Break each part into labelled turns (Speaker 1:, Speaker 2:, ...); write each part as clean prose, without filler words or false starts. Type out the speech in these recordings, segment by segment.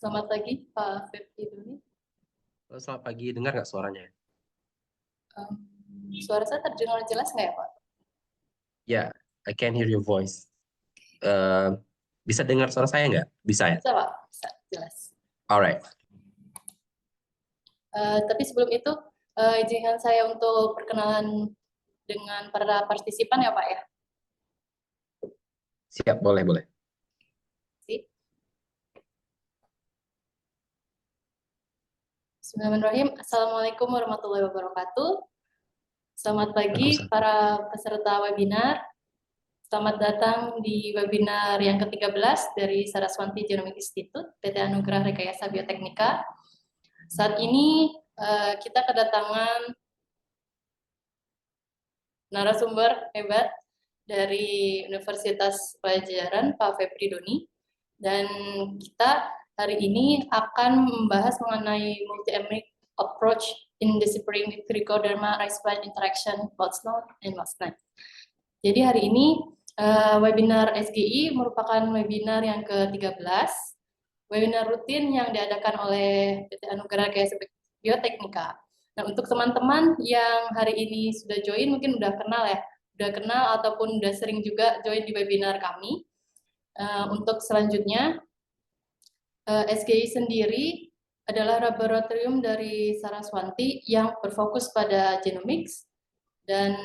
Speaker 1: Selamat pagi, Pak Febri Doni.
Speaker 2: Selamat pagi, dengar nggak suaranya?
Speaker 1: Suara saya terdengar jelas nggak ya, Pak?
Speaker 2: Ya, I can hear your voice. Bisa dengar suara saya nggak? Bisa ya?
Speaker 1: Bisa, Pak? Bisa, jelas.
Speaker 2: Alright.
Speaker 1: Tapi sebelum itu, izinkan saya untuk perkenalan dengan para partisipan ya, Pak ya?
Speaker 2: Siap, boleh.
Speaker 1: Sip. Bismillahirrahmanirrahim. Assalamualaikum warahmatullahi wabarakatuh. Selamat pagi para peserta webinar. Selamat datang di webinar yang ke-13 dari Saraswati Genomic Institute, PT Anugerah Rekayasa Bioteknika. Saat ini kita kedatangan narasumber hebat dari Universitas Pajajaran, Pak Febri Doni. Dan kita hari ini akan membahas mengenai multi-emic approach in deciphering trichoderma rice plant interaction, what's known and what's not. Jadi hari ini webinar SGI merupakan webinar yang ke-13, webinar rutin yang diadakan oleh PT Anugerah Rekayasa Bioteknika. Nah, untuk teman-teman yang hari ini sudah join, mungkin udah kenal ataupun udah sering juga join di webinar kami. Untuk selanjutnya, SGI sendiri adalah laboratorium dari Saraswati yang berfokus pada genomics, dan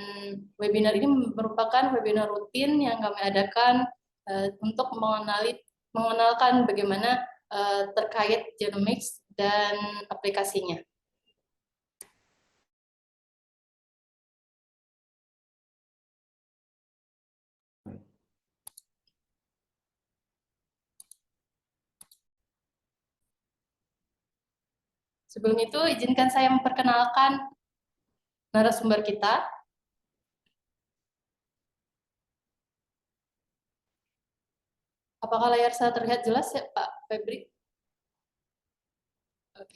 Speaker 1: webinar ini merupakan webinar rutin yang kami adakan untuk mengenalkan bagaimana terkait genomics dan aplikasinya. Sebelum itu, izinkan saya memperkenalkan narasumber kita. Apakah layar saya terlihat jelas ya, Pak Febri?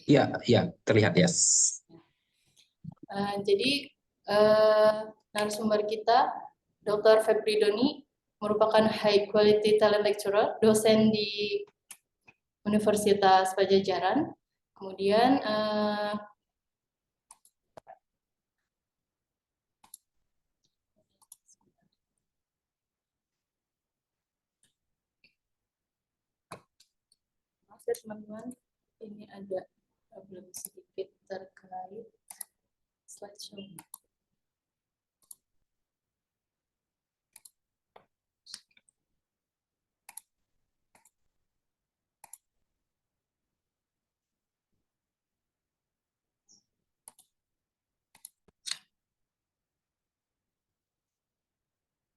Speaker 2: Iya, terlihat, yes.
Speaker 1: Jadi, narasumber kita, Dr. Febri Doni, merupakan High Quality Talent Lecturer, dosen di Universitas Pajajaran. Kemudian, maaf ya teman-teman, ini ada problem sedikit terkait slideshow.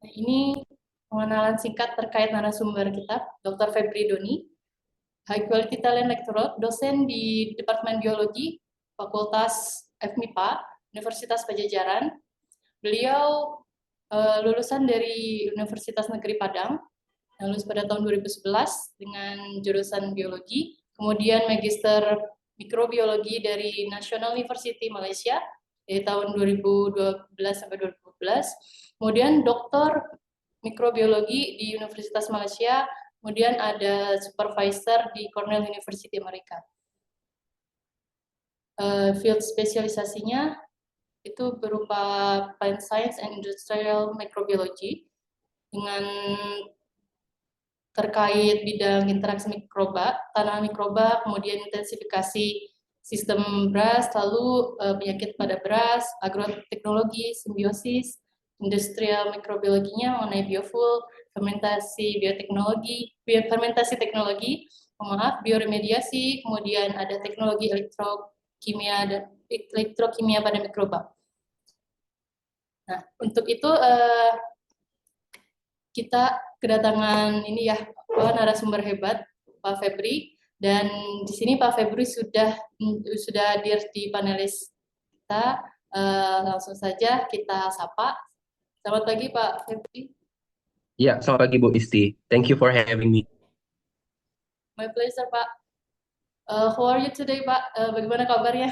Speaker 1: Nah, ini pengenalan singkat terkait narasumber kita, Dr. Febri Doni, High Quality Talent Lecturer, dosen di Departemen Biologi, Fakultas FMIPA, Universitas Pajajaran. Beliau lulusan dari Universitas Negeri Padang, lulus pada tahun 2011 dengan jurusan Biologi, kemudian Magister Mikrobiologi dari National University Malaysia dari tahun 2012 sampai 2014, kemudian Doktor Mikrobiologi di Universitas Malaysia, kemudian ada supervisor di Cornell University Amerika. Field spesialisasinya itu berupa Plant Science and Industrial Microbiology dengan terkait bidang interaksi mikroba, tanah mikroba, kemudian intensifikasi sistem beras, lalu penyakit pada beras, agroteknologi, simbiosis, industrial mikrobiologinya mengenai biofuel, fermentasi bioteknologi, fermentasi teknologi, bioremediasi, kemudian ada teknologi elektrokimia pada mikroba. Nah, untuk itu kita kedatangan ini ya, narasumber hebat, Pak Febri, dan di sini Pak Febri sudah hadir di panelis kita. Langsung saja kita sapa. Selamat pagi Pak Febri.
Speaker 2: Ya, selamat pagi Bu Isti. Thank you for having me.
Speaker 1: My pleasure Pak. How are you today Pak? Bagaimana kabarnya?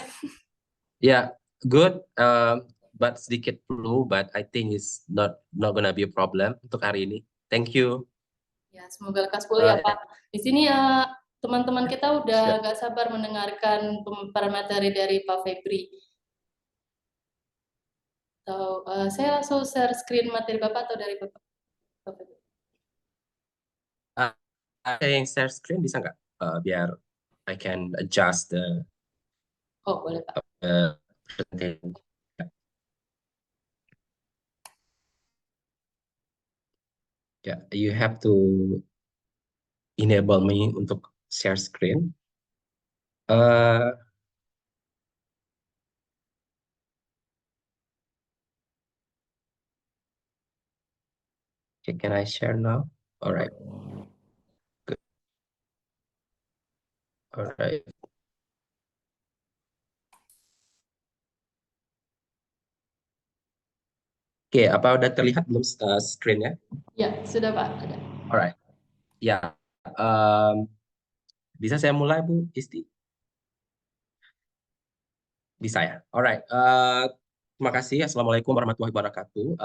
Speaker 2: Ya, good. But sedikit flu, but I think it's not gonna be a problem untuk hari ini. Thank you.
Speaker 1: Ya, semoga lekas pulih ya Pak. Di sini teman-teman kita udah nggak sabar mendengarkan pemaparan materi dari Pak Febri. Atau saya langsung share screen materi Bapak atau dari Bapak? Pak Febri?
Speaker 2: Saya yang share screen bisa nggak? Biar I can adjust the
Speaker 1: Oh, boleh Pak.
Speaker 2: presentation. Ya, you have to enable me untuk share screen. Okay, can I share now? All right. Good. All right. Oke, apa udah terlihat belum screen-nya?
Speaker 1: Ya, sudah Pak. Ada.
Speaker 2: Alright. Ya, bisa saya mulai Bu Isti? Bisa ya. Alright. Terima kasih. Assalamualaikum warahmatullahi wabarakatuh.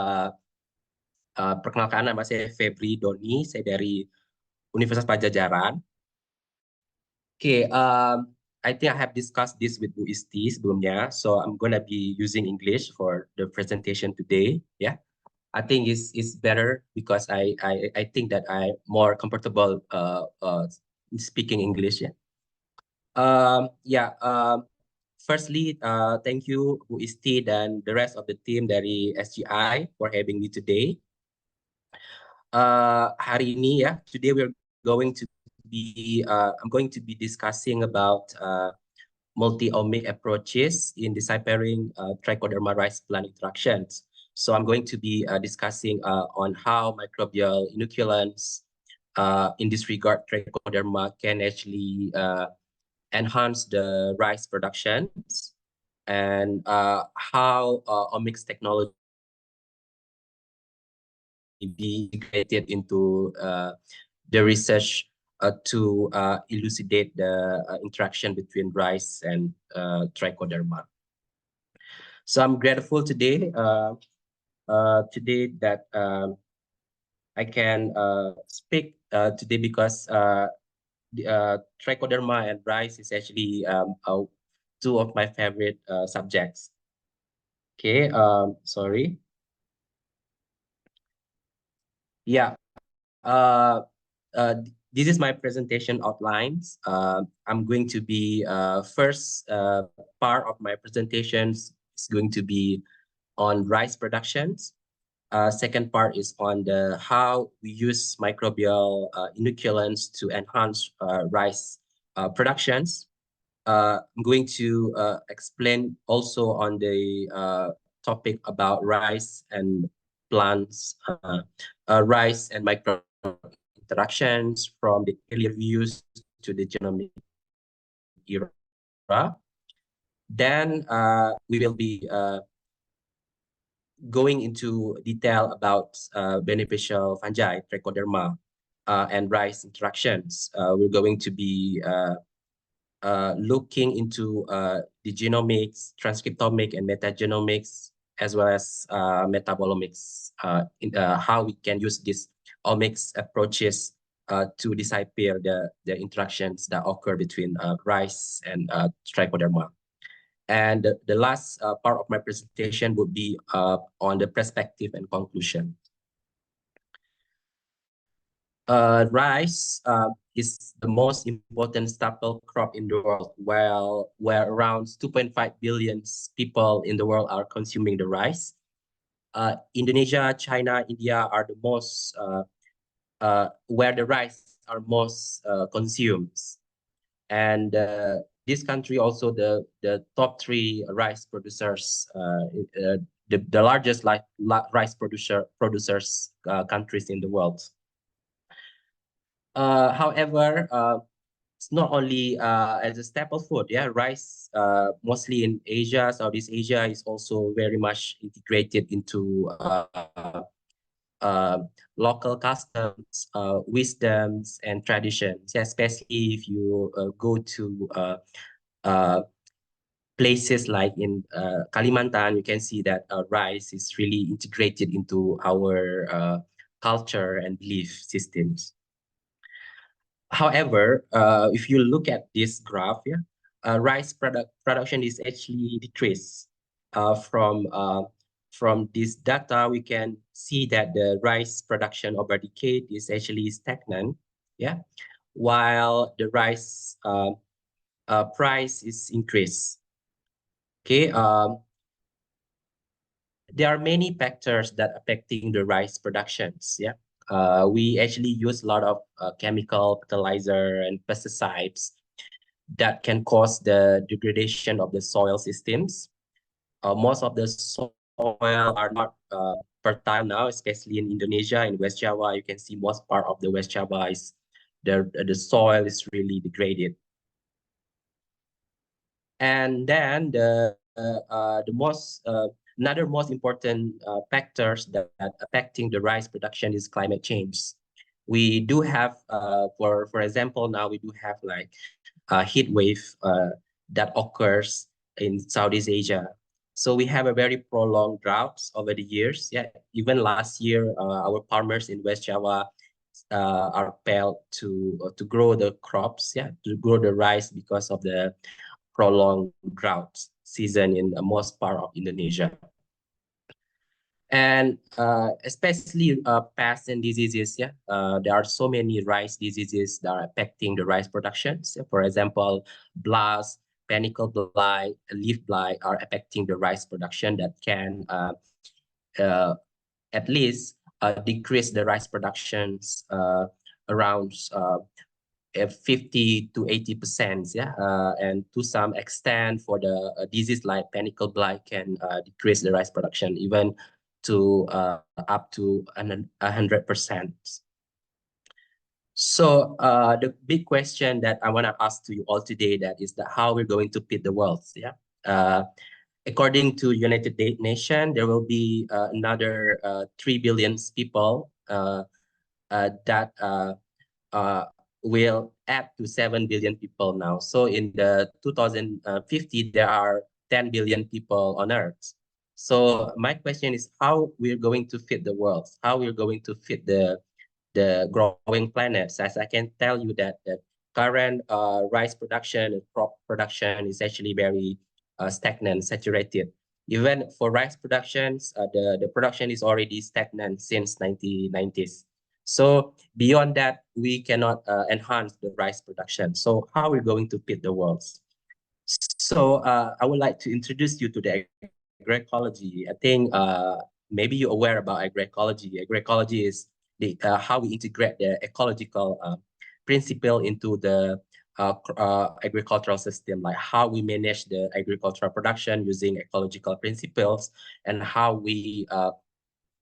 Speaker 2: Perkenalkan, nama saya Febri Doni. Saya dari Universitas Pajajaran. Oke, I think I have discussed this with Bu Isti sebelumnya, so I'm gonna be using English for the presentation today. Yeah. I think it's better because I think that I'm more comfortable speaking English. Yeah. Yeah. Firstly, thank you Bu Isti dan the rest of the team dari SGI for having me today. Hari ini ya, today we're going to be I'm going to be discussing about multi-omic approaches in deciphering trichoderma rice plant interactions. So I'm going to be discussing on how microbial inoculants in this regard, trichoderma can actually enhance the rice productions and how omics technology be integrated into the research to elucidate the interaction between rice and trichoderma. So I'm grateful today that I can speak today because trichoderma and rice is actually two of my favorite subjects. Okay, sorry. Yeah, this is my presentation outlines. I'm going to be first part of my presentations is going to be on rice productions. Second part is on the how we use microbial inoculants to enhance rice productions. I'm going to explain also on the topic about rice and plants, rice and micro interactions from the earlier views to the genomic era. Then we will be going into detail about beneficial fungi, trichoderma, and rice interactions. We're going to be looking into the genomics, transcriptomic, and metagenomics, as well as metabolomics, how we can use these omics approaches to decipher the interactions that occur between rice and trichoderma. And the last part of my presentation would be on the perspective and conclusion. Rice is the most important staple crop in the world, where around 2.5 billion people in the world are consuming the rice. Indonesia, China, India are the most where the rice are most consumed. And this country also the top 3 rice producers, the largest rice producers countries in the world. However, it's not only as a staple food. Yeah, rice mostly in Asia, Southeast Asia is also very much integrated into local customs, wisdoms, and traditions. Especially if you go to places like in Kalimantan, you can see that rice is really integrated into our culture and belief systems. However, if you look at this graph, yeah, rice production is actually decreased. From this data, we can see that the rice production over decade is actually stagnant, yeah, while the rice price is increased. Okay, there are many factors that affecting the rice productions. Yeah, we actually use a lot of chemical fertilizer and pesticides that can cause the degradation of the soil systems. Most of the soil are not fertile now, especially in Indonesia, in West Java. You can see most part of the West Java is the soil is really degraded. And then another most important factors that affecting the rice production is climate change. We do have, for example, now we do have like a heat wave that occurs in Southeast Asia. So we have a very prolonged droughts over the years. Yeah, even last year, our farmers in West Java are failed to grow the crops, yeah, to grow the rice because of the prolonged drought season in most part of Indonesia. And especially pests and diseases, yeah, there are so many rice diseases that are affecting the rice productions. For example, blast, panicle blight, leaf blight are affecting the rice production that can at least decrease the rice productions around 50 to 80%, yeah, and to some extent for the disease like panicle blight can decrease the rice production even to up to 100%. So the big question that I want to ask to you all today that is that how we're going to feed the world, yeah. According to United Nations, there will be another 3 billion people that will add to 7 billion people now. So in the 2050, there are 10 billion people on Earth. So my question is how we're going to feed the world, how we're going to feed the growing planets. As I can tell you that the current rice production and crop production is actually very stagnant, saturated. Even for rice productions, the production is already stagnant since 1990s. So beyond that, we cannot enhance the rice production. So how are we going to feed the world? So I would like to introduce you to the agroecology. I think maybe you're aware about agroecology. Agroecology is how we integrate the ecological principle into the agricultural system, like how we manage the agricultural production using ecological principles and how we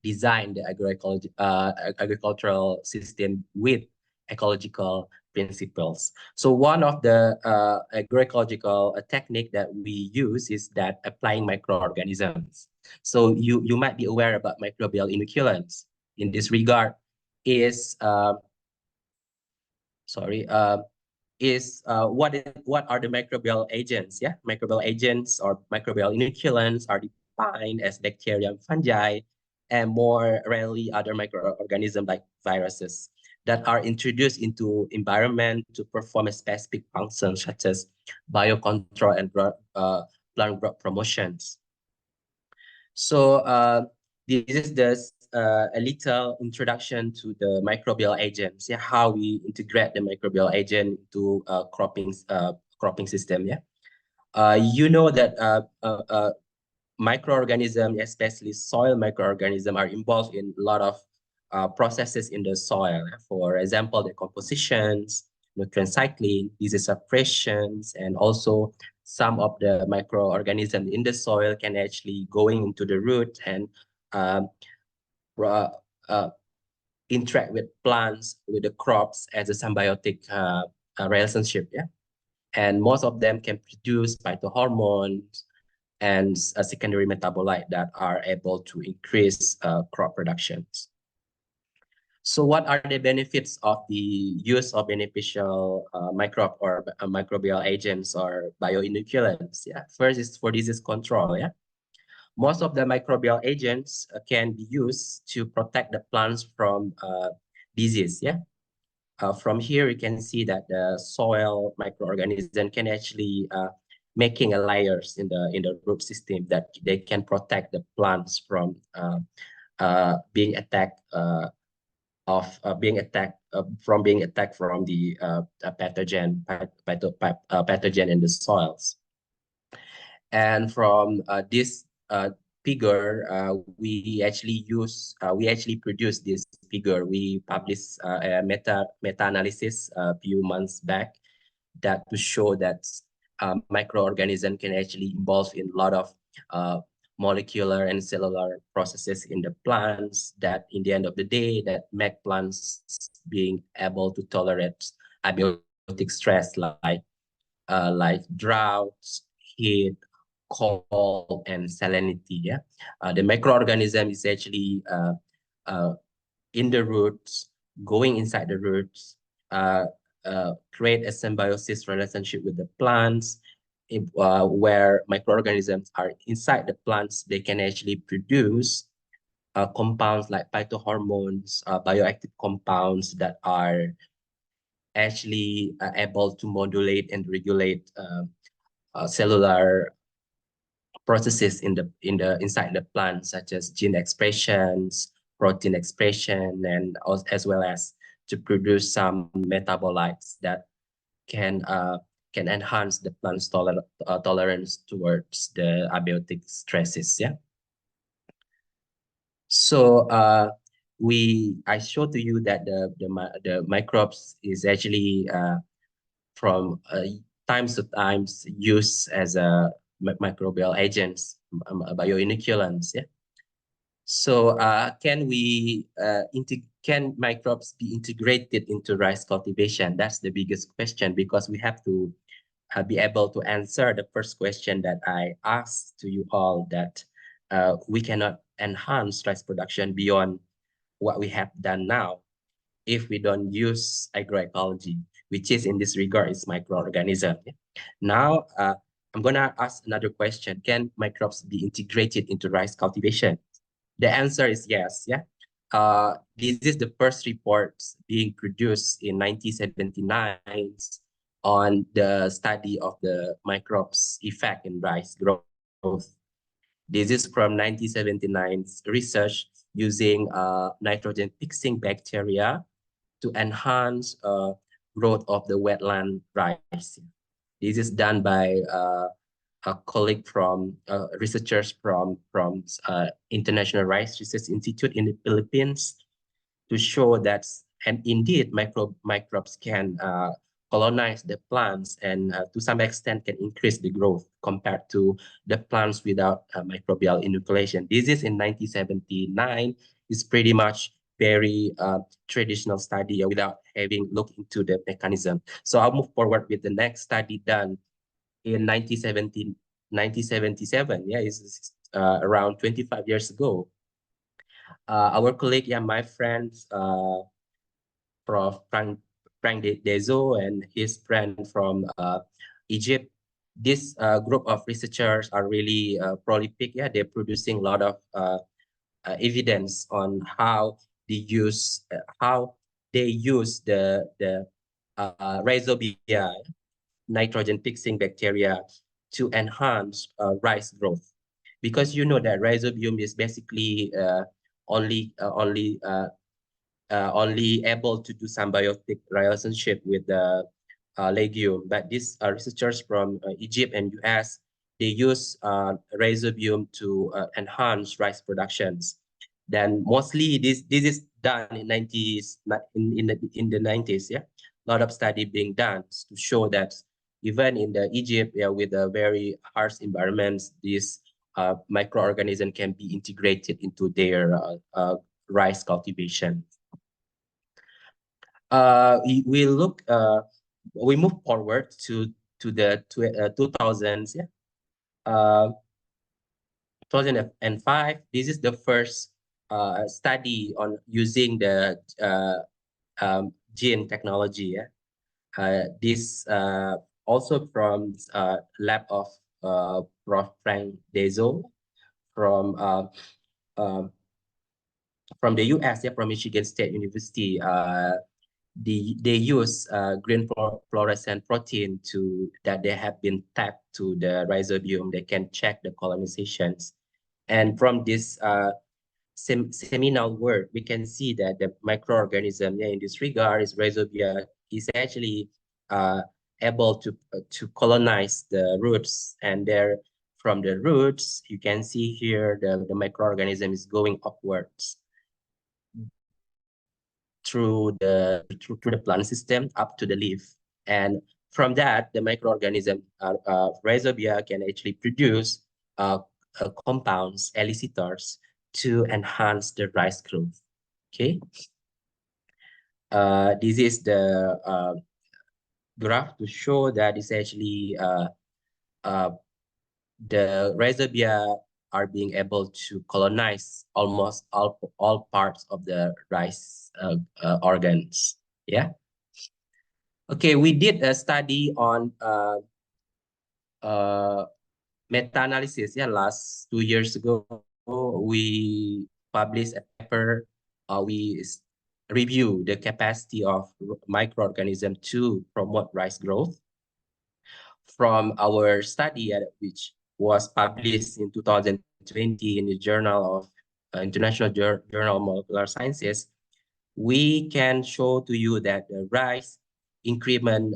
Speaker 2: design the agricultural system with ecological principles. So one of the agroecological technique that we use is that applying microorganisms. So you might be aware about microbial inoculants. In this regard, is what are the microbial agents? Yeah, microbial agents or microbial inoculants are defined as bacteria and fungi, and more rarely other microorganisms like viruses that are introduced into environment to perform a specific function such as biocontrol and plant growth promotions. So this is a little introduction to the microbial agents, yeah, how we integrate the microbial agent to cropping system, yeah. You know that microorganisms, especially soil microorganisms, are involved in a lot of processes in the soil. For example, the compositions, nutrient cycling, disease suppressions, and also some of the microorganisms in the soil can actually going into the root and interact with plants, with the crops as a symbiotic relationship. Yeah, and most of them can produce phytohormones and a secondary metabolite that are able to increase crop productions. So what are the benefits of the use of beneficial microbe or microbial agents or bioinoculants? Yeah, first is for disease control. Yeah, most of the microbial agents can be used to protect the plants from disease. Yeah, From here, you can see that the soil microorganism can actually making a layers in the root system that they can protect the plants from being attacked from the pathogen in the soils. And from this figure, we actually produce this figure. We published a meta-analysis a few months back that to show that microorganism can actually involve in a lot of molecular and cellular processes in the plants that in the end of the day that make plants being able to tolerate abiotic stress like droughts, heat, cold, and salinity. Yeah, the microorganism is actually in the roots, going inside the roots, create a symbiosis relationship with the plants. Where microorganisms are inside the plants, they can actually produce compounds like phytohormones, bioactive compounds that are actually able to modulate and regulate cellular processes inside the plant, such as gene expressions, protein expression, and as well as to produce some metabolites that can enhance the plant's tolerance towards the abiotic stresses. Yeah. So I showed to you that the microbes is actually from times to times used as a microbial agents, bioinoculants. Yeah. So can microbes be integrated into rice cultivation? That's the biggest question, because we have to be able to answer the first question that I asked to you all, that we cannot enhance rice production beyond what we have done now if we don't use agroecology, which is in this regard is microorganism. Now, I'm gonna ask another question. Can microbes be integrated into rice cultivation? The answer is yes. Yeah. This is the first report being produced in 1979 on the study of the microbes' effect in rice growth. This is from 1979's research using nitrogen-fixing bacteria to enhance growth of the wetland rice. This is done by a colleague from researchers from International Rice Research Institute in the Philippines, to show that, and indeed, microbes can colonize the plants and to some extent can increase the growth compared to the plants without microbial inoculation. This is in 1979. It's pretty much very traditional study without having looked into the mechanism. So I'll move forward with the next study done in 1977. Yeah, it's around 25 years ago. Our colleague, yeah, my friends, Prof. Frank Dezo and his friend from Egypt. This group of researchers are really prolific. Yeah, they're producing a lot of evidence on how they use the rhizobia, nitrogen-fixing bacteria, to enhance rice growth, because you know that rhizobium is basically only able to do symbiotic relationship with the legume. But these researchers from Egypt and US, they use rhizobium to enhance rice productions. Then mostly this is done in in the 90s. Yeah, a lot of study being done to show that even in the Egypt, yeah, with a very harsh environments, these microorganisms can be integrated into their rice cultivation. We move forward to the 2000s. Yeah, 2005. This is the first study on using the gene technology. Yeah, this also from lab of Prof. Frank Dezo from the US, yeah, from Michigan State University. they use green fluorescent protein that they have been tagged to the rhizobium. They can check the colonizations. And from this seminal work, we can see that the microorganism in this regard is rhizobia is actually able to colonize the roots, and there from the roots you can see here the microorganism is going upwards through the plant system up to the leaf, and from that the microorganism rhizobia can actually produce compounds, elicitors, to enhance the rice growth. Okay, this is the graph to show that it's actually the rhizobia are being able to colonize almost all parts of the rice organs. Yeah. Okay, we did a study on meta-analysis. Yeah, last 2 years ago, we published a paper. We review the capacity of microorganism to promote rice growth. From our study, which was published in 2020 in the Journal of International Journal of Molecular Sciences, we can show to you that the rice increment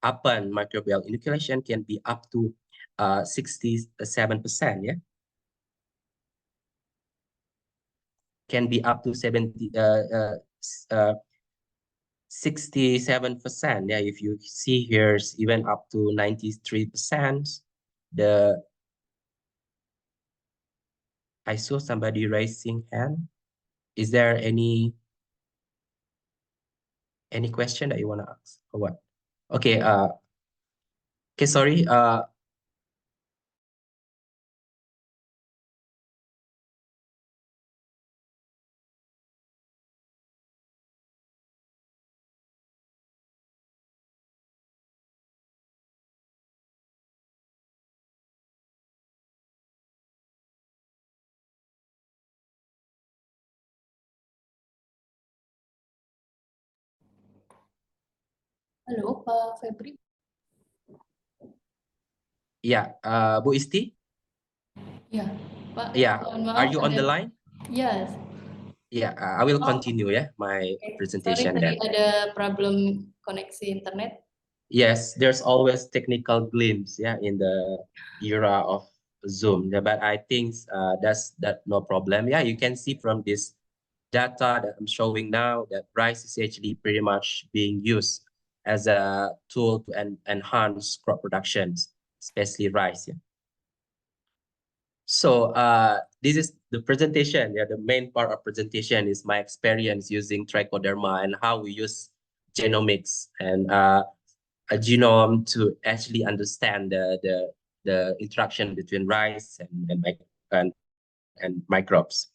Speaker 2: upon microbial inoculation can be up to 67%. Yeah, can be up to 67%. Yeah, if you see here, it's even up to 93%. I saw somebody raising hand. Is there any question that you want to ask or what? Okay, okay, sorry.
Speaker 1: Halo, Pak Febri.
Speaker 2: Yeah, Bu Isti?
Speaker 1: Ya, Pak.
Speaker 2: Yeah,
Speaker 1: Mohon maaf,
Speaker 2: are you on the line?
Speaker 1: Yes.
Speaker 2: Yeah, I will continue my
Speaker 1: Okay. Sorry,
Speaker 2: presentation
Speaker 1: tadi
Speaker 2: then.
Speaker 1: ada problem koneksi internet.
Speaker 2: Yes, there's always technical glimpse, in the era of Zoom. Yeah, but I think that's no problem. Yeah, you can see from this data that I'm showing now that rice is actually pretty much being used as a tool to enhance crop productions, especially rice. Yeah. So this is the presentation. Yeah, the main part of presentation is my experience using trichoderma and how we use genomics and a genome to actually understand the interaction between rice and microbes.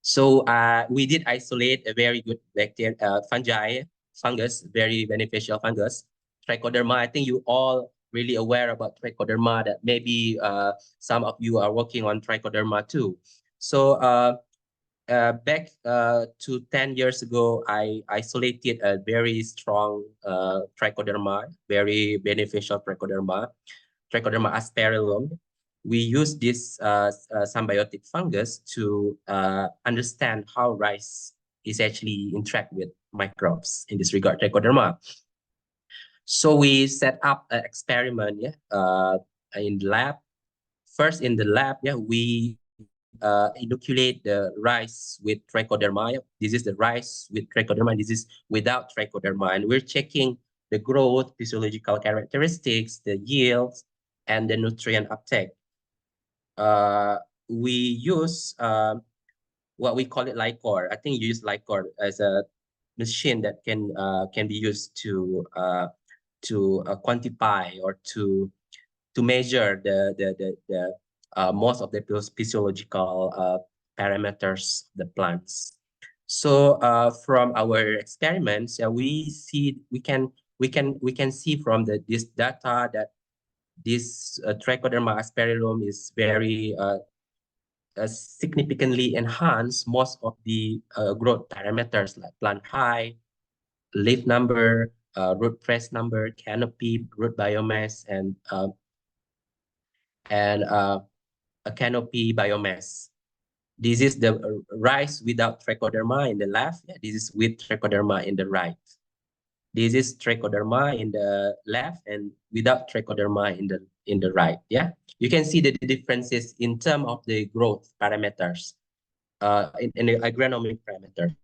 Speaker 2: So we did isolate a very good bacteria, fungus, very beneficial fungus, trichoderma. I think you all really aware about trichoderma, that maybe some of you are working on trichoderma too. So back to 10 years ago, I isolated a very strong trichoderma, very beneficial trichoderma aspergillum. We use this symbiotic fungus to understand how rice is actually interact with microbes, in this regard, trichoderma. So we set up an experiment in the lab. First in the lab, we inoculate the rice with trichoderma. This is the rice with trichoderma. This is without trichoderma. And we're checking the growth, physiological characteristics, the yields, and the nutrient uptake. We use what we call it Lycor. I think you use Lycor as a machine that can be used to quantify or to measure the most of the physiological parameters of the plants. So from our experiments, we can see from this data that this Trichoderma aspergillum is very significantly enhance most of the growth parameters like plant height, leaf number, root press number, canopy, root biomass, and a canopy biomass. This is the rice without trichoderma in the left. Yeah, this is with trichoderma in the right. This is trichoderma in the left and without trichoderma in the right. Yeah, you can see the differences in terms of the growth parameters, in the agronomic parameters.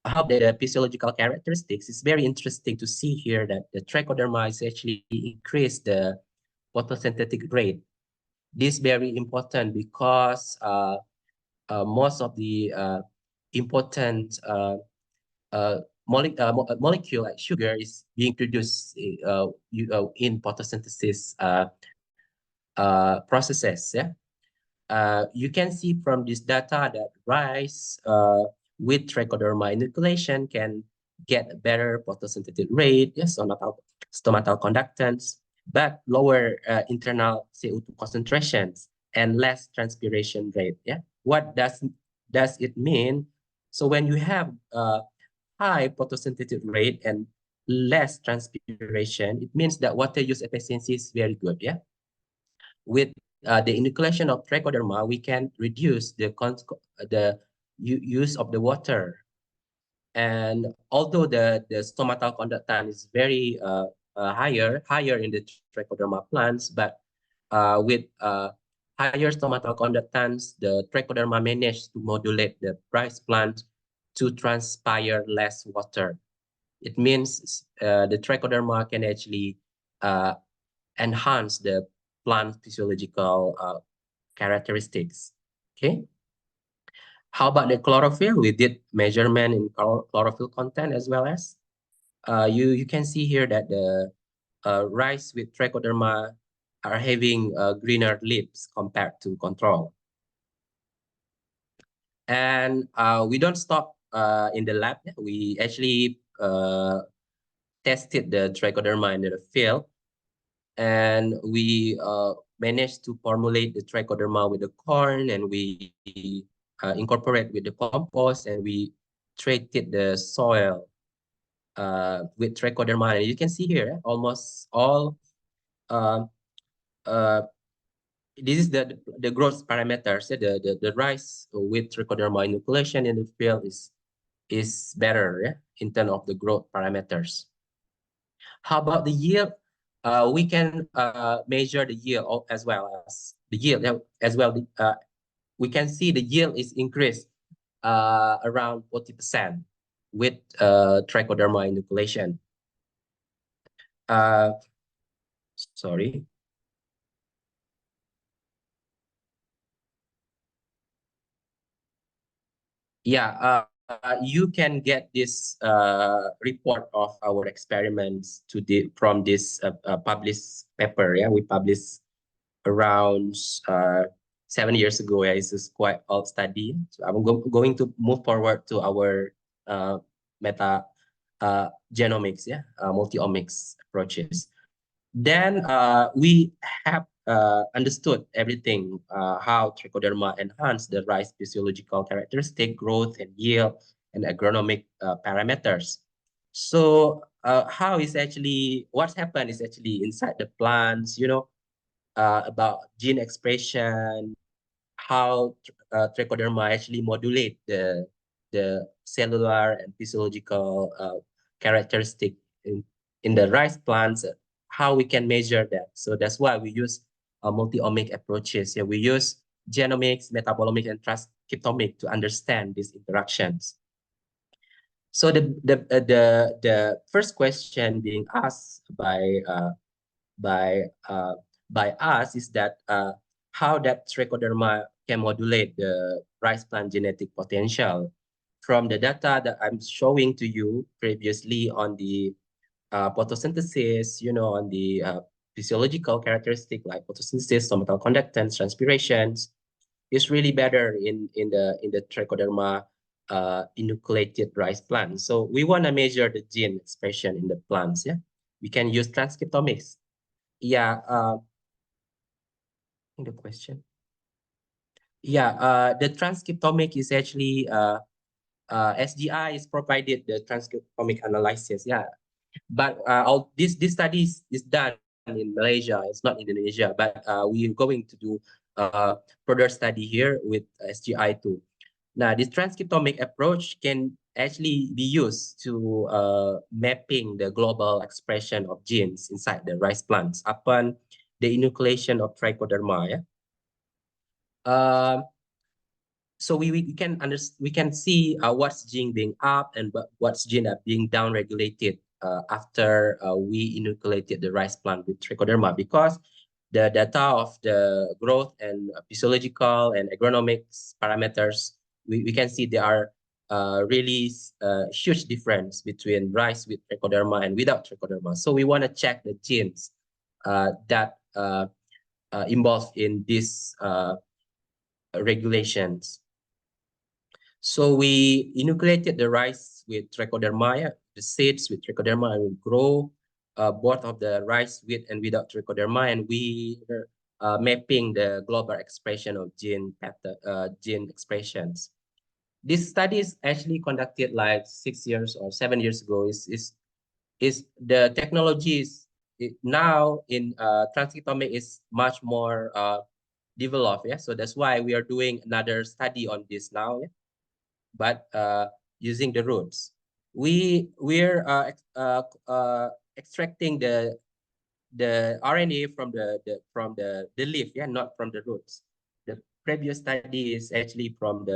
Speaker 2: How the physiological characteristics is very interesting to see here that the trichoderma is actually increase the photosynthetic rate. This is very important because most of the important molecule like sugar is being produced in photosynthesis processes. Yeah, you can see from this data that rice with trichoderma inoculation can get better photosynthetic rate, yes, stomatal conductance, but lower internal CO2 concentrations and less transpiration rate. Yeah, what does it mean? So when you have high photosynthetic rate and less transpiration, it means that water use efficiency is very good. Yeah, with the inoculation of trichoderma, we can reduce the use of the water. And although the stomatal conductance is very higher in the trichoderma plants, but with higher stomatal conductance, the trichoderma managed to modulate the rice plant to transpire less water. It means the trichoderma can actually enhance the plant physiological characteristics. Okay. How about the chlorophyll? We did measurement in chlorophyll content as well as you can see here that the rice with trichoderma are having greener leaves compared to control. And we don't stop in the lab. We actually tested the trichoderma in the field, and we managed to formulate the trichoderma with the corn, and we incorporate with the compost, and we treated the soil with trichoderma. And you can see here almost all this is the growth parameters. The rice with trichoderma inoculation in the field is better, yeah, in terms of the growth parameters. How about the yield? We can measure the yield as well as the yield as well. We can see the yield is increased around 40% with trichoderma inoculation. Sorry. Yeah, you can get this report of our experiments from this published paper. Yeah, we published around 7 years ago. Yeah, it's quite old study. So I'm going to move forward to our meta genomics, yeah, multi-omics approaches. Then we have understood everything, how trichoderma enhance the rice physiological characteristic, growth and yield, and agronomic parameters. So what's happened is actually inside the plants, about gene expression, how trichoderma actually modulate the cellular and physiological characteristic in the rice plants, how we can measure that. So that's why we use multi-omic approaches. Yeah, we use genomics, metabolomics, and transcriptomics to understand these interactions. So the first question being asked by us is that how that trichoderma can modulate the rice plant genetic potential. From the data that I'm showing to you previously on the photosynthesis, on the physiological characteristic like photosynthesis, stomatal conductance, transpirations, is really better in the trichoderma inoculated rice plants. So we want to measure the gene expression in the plants. Yeah, we can use transcriptomics. Yeah, the question. Yeah, the transcriptomic is actually SGI is provided the transcriptomic analysis. Yeah, but all this study is done in Malaysia. It's not in Indonesia, but we're going to do further study here with SGI too. Now, this transcriptomic approach can actually be used to mapping the global expression of genes inside the rice plants upon the inoculation of trichoderma. Yeah? So we can see what's gene being up and what's gene are being down regulated after we inoculated the rice plant with trichoderma, because the data of the growth and physiological and agronomics parameters, we can see there are really huge difference between rice with trichoderma and without trichoderma. So we want to check the genes that involved in these regulations. So we inoculated the rice with trichoderma, the seeds with trichoderma, and we grow both of the rice with and without trichoderma, and we mapping the global expression of gene expressions. This study is actually conducted like 6 years or 7 years ago. Is the technology is now in transcriptomic is much more developed. Yeah, so that's why we are doing another study on this now. Yeah? But using the roots, we're extracting the RNA from the leaf, yeah, not from the roots. The previous study is actually from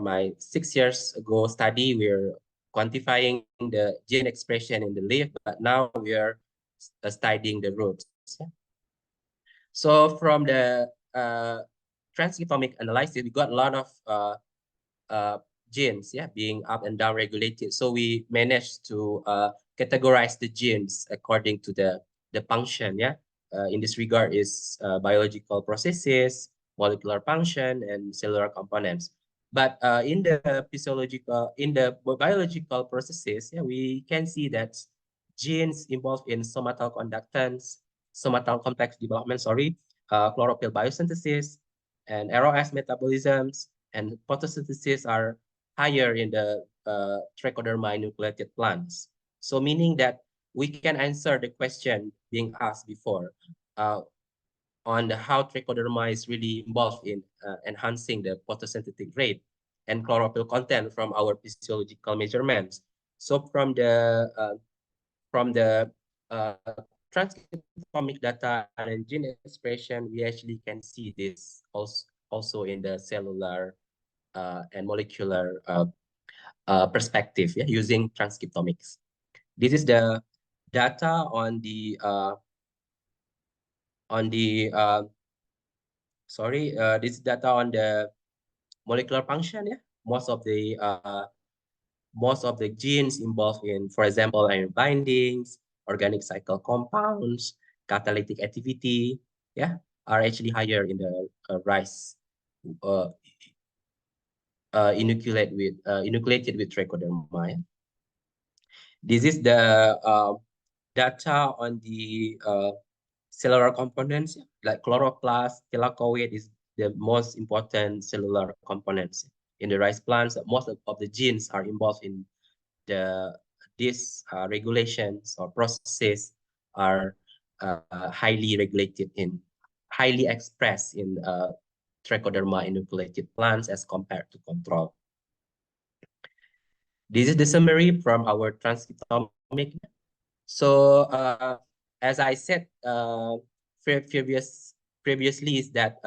Speaker 2: my 6 years ago study. We're quantifying the gene expression in the leaf, but now we are studying the roots. Yeah? So from the transcriptomic analysis, we got a lot of genes, yeah, being up and down regulated. So we managed to categorize the genes according to the function, yeah. In this regard is biological processes, molecular function, and cellular components. But in the biological processes, yeah, we can see that genes involved in somatal conductance, somatal complex development, chlorophyll biosynthesis, and ROS metabolisms, and photosynthesis are higher in the trichoderma enucleated plants. So meaning that we can answer the question being asked before on how trichoderma is really involved in enhancing the photosynthetic rate and chlorophyll content from our physiological measurements. So from the transcriptomic data and gene expression, we actually can see this also in the cellular and molecular perspective, yeah, using transcriptomics. This is the data on the this data on the molecular function. Yeah, most of the genes involved in, for example, iron bindings, organic cycle compounds, catalytic activity, yeah, are actually higher in the rice inoculated with trichoderma. Yeah? This is the data on the cellular components, like chloroplast, thylakoid is the most important cellular components in the rice plants. Most of the genes are involved in these regulations or processes are highly expressed in trichoderma inoculated plants as compared to control. This is the summary from our transcriptomic. So as I said previously, is that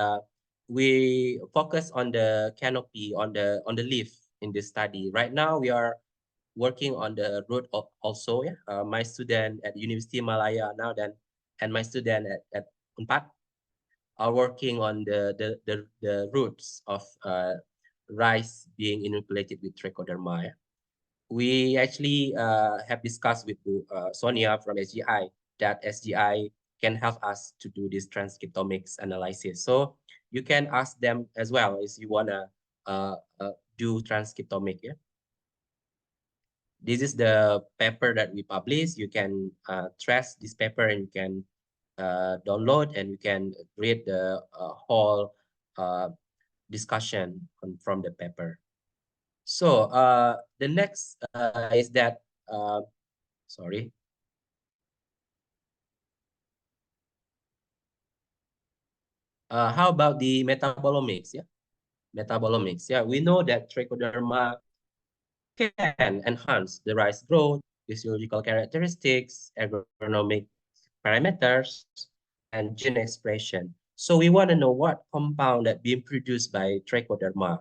Speaker 2: we focus on the canopy, on the leaf in this study. Right now, we are working on the root also. Yeah, my student at University Malaya now and my student at Unpad are working on the roots of rice being inoculated with trichoderma. Yeah? We actually have discussed with Sonia from SGI that SGI can help us to do this transcriptomics analysis. So you can ask them as well if you want to do transcriptomic. Yeah? This is the paper that we publish. You can trace this paper and you can download and you can read the whole discussion from the paper. So the next is that sorry. How about the metabolomics? Yeah, metabolomics. Yeah, we know that trichoderma can enhance the rice growth, physiological characteristics, agronomic parameters, and gene expression. So we want to know what compound that being produced by trichoderma.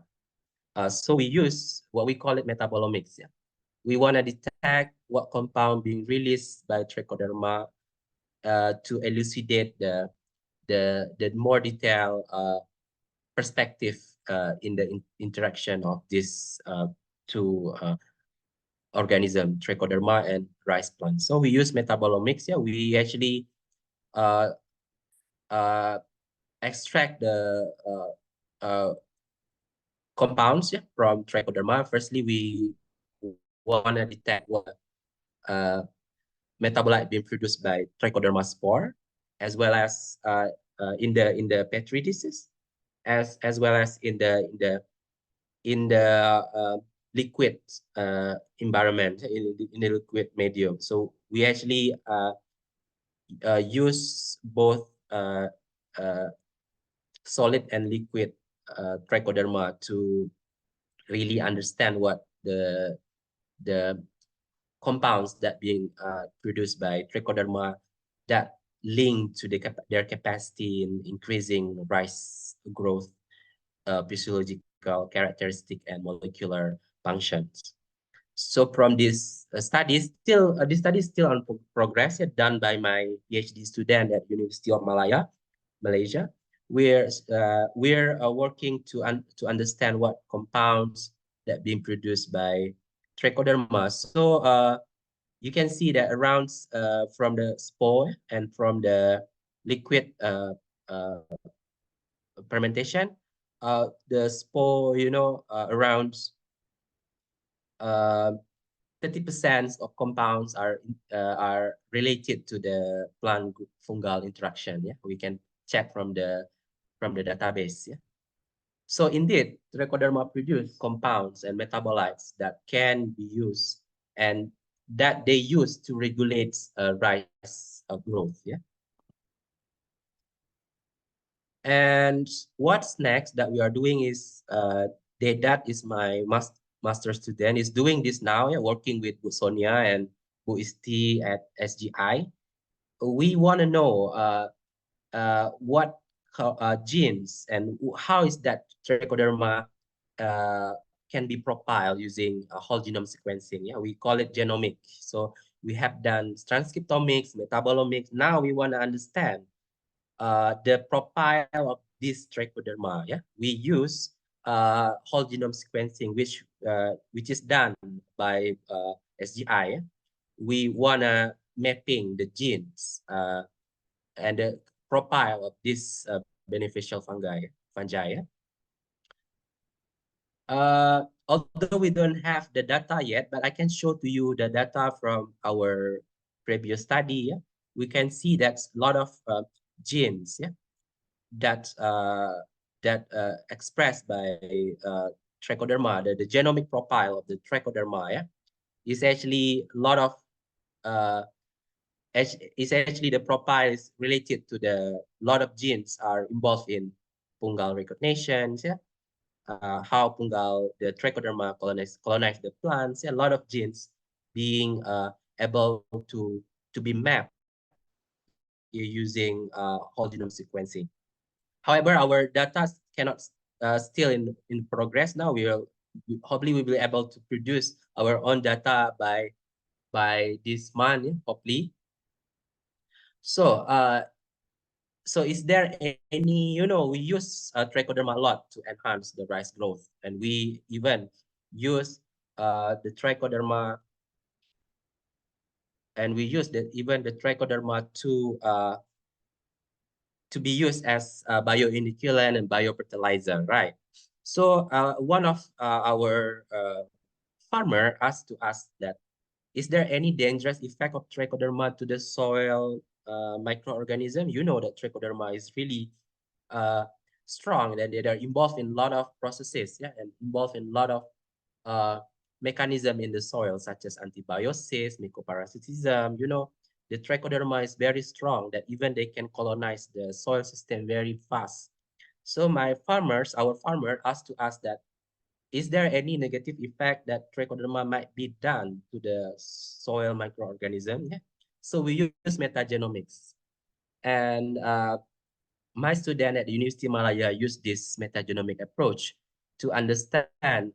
Speaker 2: So we use what we call it metabolomics. Yeah, we want to detect what compound being released by trichoderma to elucidate the more detailed perspective in the interaction of these two organism, trichoderma and rice plant. So we use metabolomics. Yeah, we actually uh, extract the compounds, yeah, from trichoderma. Firstly, we want to detect what uh, metabolite being produced by trichoderma spore, as well as in the petri dishes, as well as in the liquid environment, in the liquid medium. So we actually use both solid and liquid trichoderma to really understand what the compounds that being produced by trichoderma that link to their capacity in increasing rice growth, physiological characteristic, and molecular functions. So from this this study is still on progress, done by my PhD student at University of Malaya, Malaysia. We're working to understand what compounds that being produced by trichoderma. So you can see that around from the spore and from the liquid fermentation, the spore, around 30% of compounds are related to the plant fungal interaction. Yeah, we can check from the database. Yeah. So indeed, trichoderma produce compounds and metabolites that can be used and that they use to regulate rice growth. Yeah. And what's next that we are doing is that is my master student is doing this now, yeah, working with Bu Sonia and Bu Isti at SGI. We want to know what genes and how is that trichoderma can be profiled using whole genome sequencing. Yeah, we call it genomic. So we have done transcriptomics, metabolomics. Now we want to understand the profile of this trichoderma. Yeah, we use whole genome sequencing, which is done by SGI. Yeah? We wanna mapping the genes and the profile of this beneficial fungi. Yeah? Although we don't have the data yet, but I can show to you the data from our previous study. Yeah? We can see that a lot of genes, yeah, that expressed by trichoderma, the genomic profile of the trichoderma, yeah, is actually a lot of is actually the profile is related to the lot of genes are involved in fungal recognition, yeah, how fungal the trichoderma colonize the plants, yeah, a lot of genes being able to be mapped using whole genome sequencing. However, our data cannot still in progress now. Hopefully we will be able to produce our own data by this month, hopefully. So so is there any, we use trichoderma a lot to enhance the rice growth, and we even use the trichoderma, and we use even the trichoderma to be used as bioinoculant and biofertilizer, right? So one of our farmer asked to us that, is there any dangerous effect of trichoderma to the soil microorganism? You know that trichoderma is really strong, and they are involved in a lot of processes, yeah, and involved in a lot of mechanism in the soil, such as antibiosis, mycoparasitism. The trichoderma is very strong that even they can colonize the soil system very fast. So our farmer asked to us that, is there any negative effect that trichoderma might be done to the soil microorganism? Yeah. So we use metagenomics. And my student at the University of Malaya used this metagenomic approach to understand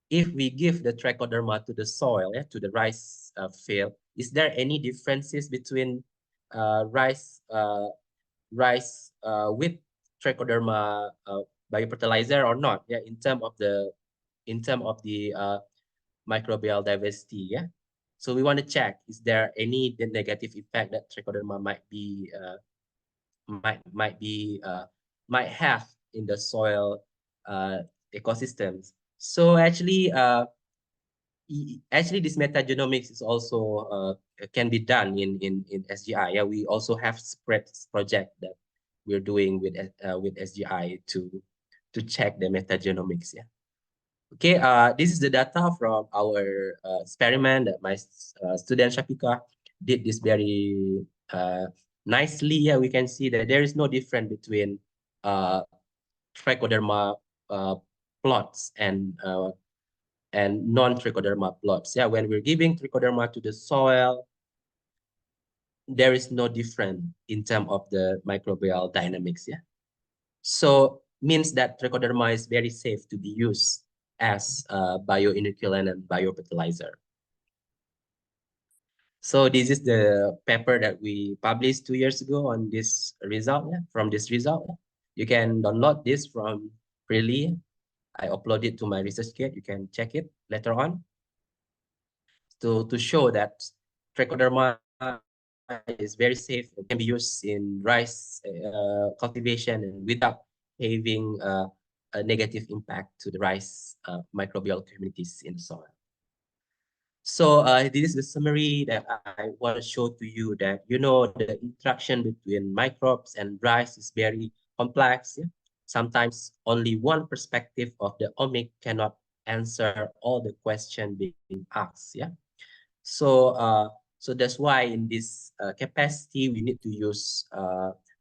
Speaker 2: if we give the trichoderma to the soil, to the rice field, is there any differences between rice with trichoderma biofertilizer or not? Yeah, in terms of the microbial diversity. Yeah, so we want to check, is there any negative effect that trichoderma might have in the soil ecosystems. So actually this metagenomics is also can be done in SGI. Yeah, we also have spreads project that we're doing with SGI to check the metagenomics. Yeah. Okay, this is the data from our experiment that my student Shafika did this very nicely. Yeah, we can see that there is no difference between trichoderma plots and non-trichoderma plots. Yeah, when we're giving trichoderma to the soil, there is no difference in terms of the microbial dynamics. Yeah, so means that trichoderma is very safe to be used as a bioinoculant and biofertilizer. So this is the paper that we published 2 years ago on this result. Yeah, from this result, you can download this from freely. I upload it to my ResearchGate. You can check it later on to show that trichoderma is very safe. It can be used in rice cultivation and without having a negative impact to the rice microbial communities in the soil. So this is the summary that I want to show to you, that the interaction between microbes and rice is very complex. Yeah? Sometimes only one perspective of the omic cannot answer all the questions being asked. Yeah. So so that's why in this capacity we need to use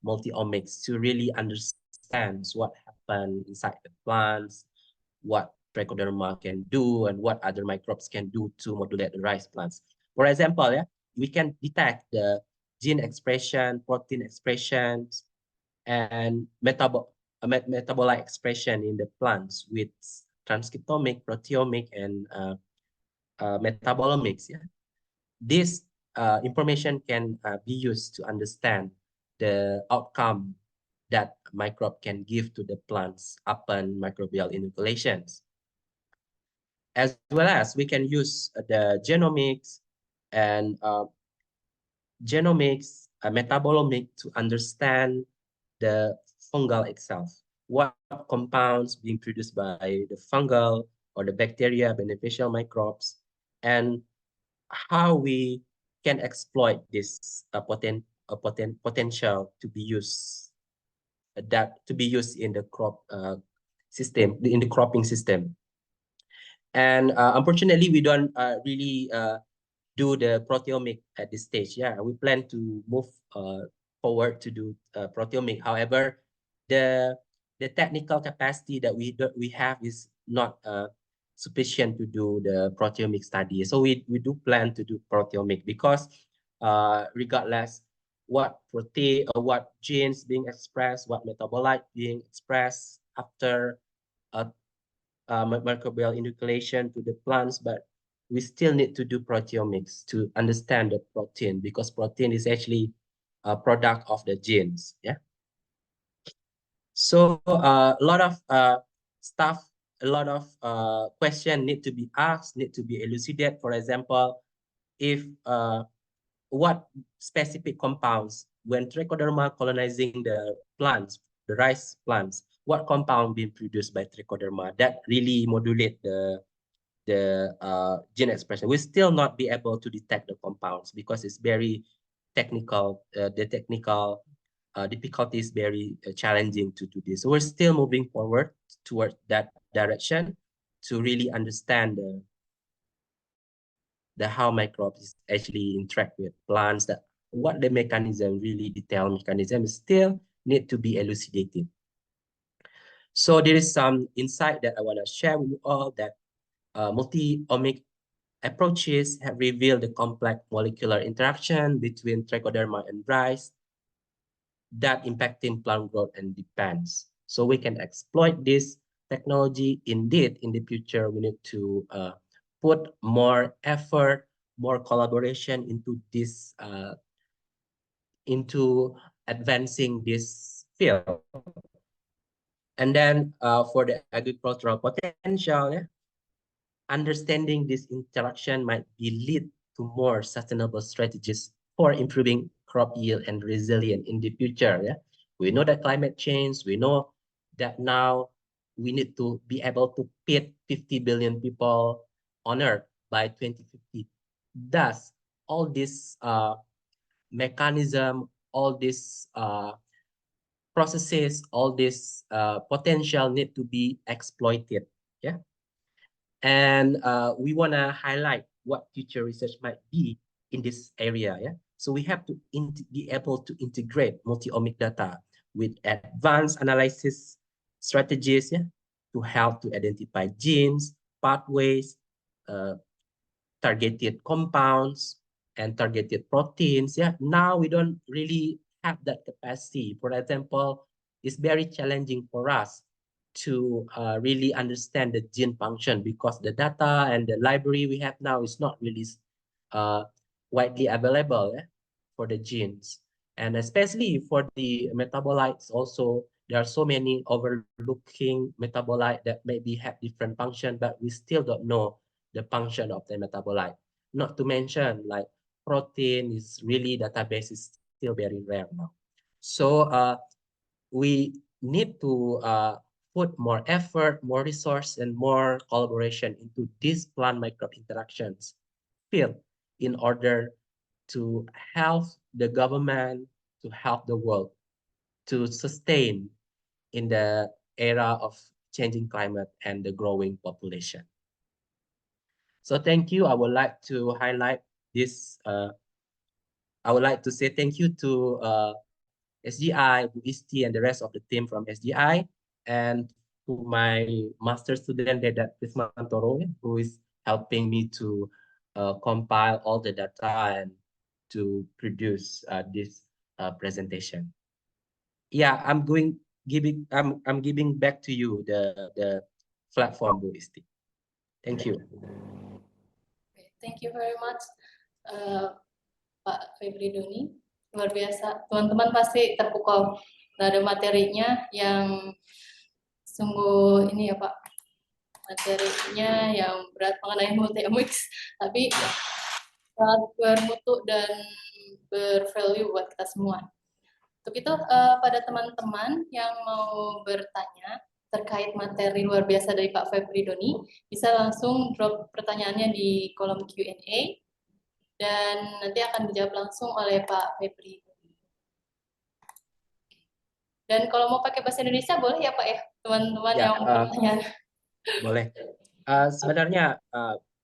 Speaker 2: multi-omics to really understand what happened inside the plants, what trichoderma can do, and what other microbes can do to modulate the rice plants. For example, yeah, we can detect the gene expression, protein expressions, and metabolite expression in the plants with transcriptomic, proteomic, and metabolomics. Yeah, this information can be used to understand the outcome that microbe can give to the plants upon microbial inoculations. As well as we can use the genomics and metabolomic to understand the fungal itself. What compounds being produced by the fungal or the bacteria, beneficial microbes, and how we can exploit this potential to be used in the crop system, in the cropping system. And unfortunately, we don't really do the proteomic at this stage. Yeah, we plan to move forward to do proteomic. However, the technical capacity that we have is not sufficient to do the proteomic study. So we do plan to do proteomic, because regardless what protein or what genes being expressed, what metabolite being expressed after microbial inoculation to the plants, but we still need to do proteomics to understand the protein, because protein is actually a product of the genes. Yeah. So a lot of stuff, a lot of questions need to be asked, need to be elucidated. For example, if what specific compounds, when trichoderma colonizing the plants, the rice plants, what compound being produced by trichoderma that really modulate the gene expression? We'll still not be able to detect the compounds because it's very technical. The technical difficulty is very challenging to do this. So we're still moving forward toward that direction. to really understand the how microbes actually interact with plants, that what the mechanism, really detailed mechanism, still need to be elucidated. So there is some insight that I want to share with you all, that multi-omic approaches have revealed the complex molecular interaction between trichoderma and rice that impacting plant growth and depends. So we can exploit this technology. Indeed, in the future, we need to put more effort, more collaboration into this, into advancing this field. And then for the agricultural potential, yeah, understanding this interaction might be lead to more sustainable strategies for improving crop yield and resilience in the future. Yeah, we know that climate change. We know that now we need to be able to feed 50 billion people on Earth by 2050. Thus, all this mechanism, all these processes, all this potential need to be exploited. Yeah. And we want to highlight what future research might be in this area. Yeah, so we have to be able to integrate multi-omic data with advanced analysis strategies, yeah, to help to identify genes, pathways, targeted compounds, and targeted proteins. Yeah, now we don't really have that capacity. For example, it's very challenging for us to really understand the gene function, because the data and the library we have now is not really widely available, for the genes. And especially for the metabolites also, there are so many overlooking metabolites that maybe have different function, but we still don't know the function of the metabolite. Not to mention, like, protein is really, database is still very rare now. So we need to put more effort, more resource, and more collaboration into these plant microbe interactions field in order to help the government, to help the world to sustain in the era of changing climate and the growing population. So thank you. I would like to highlight this. I would like to say thank you to SGI, Bu Isti, and the rest of the team from SGI, and to my master student, Dedat Prismantoro, who is helping me to compile all the data and to produce this presentation. Yeah, I'm giving back to you the platform, Bu Isti. Thank you.
Speaker 1: Thank you very much, Pak Febri Doni. Luar biasa. Teman-teman pasti terpukau. Nggak ada materinya yang sungguh ini ya Pak. Materinya yang berat mengenai multi-omics, tapi sangat bermutu dan bervalue buat kita semua. Untuk itu, pada teman-teman yang mau bertanya terkait materi luar biasa dari Pak Febri Doni, bisa langsung drop pertanyaannya di kolom Q&A, dan nanti akan dijawab langsung oleh Pak Febri. Dan kalau mau pakai bahasa Indonesia boleh ya Pak ya, teman-teman yang mau bertanya.
Speaker 2: Boleh. Sebenarnya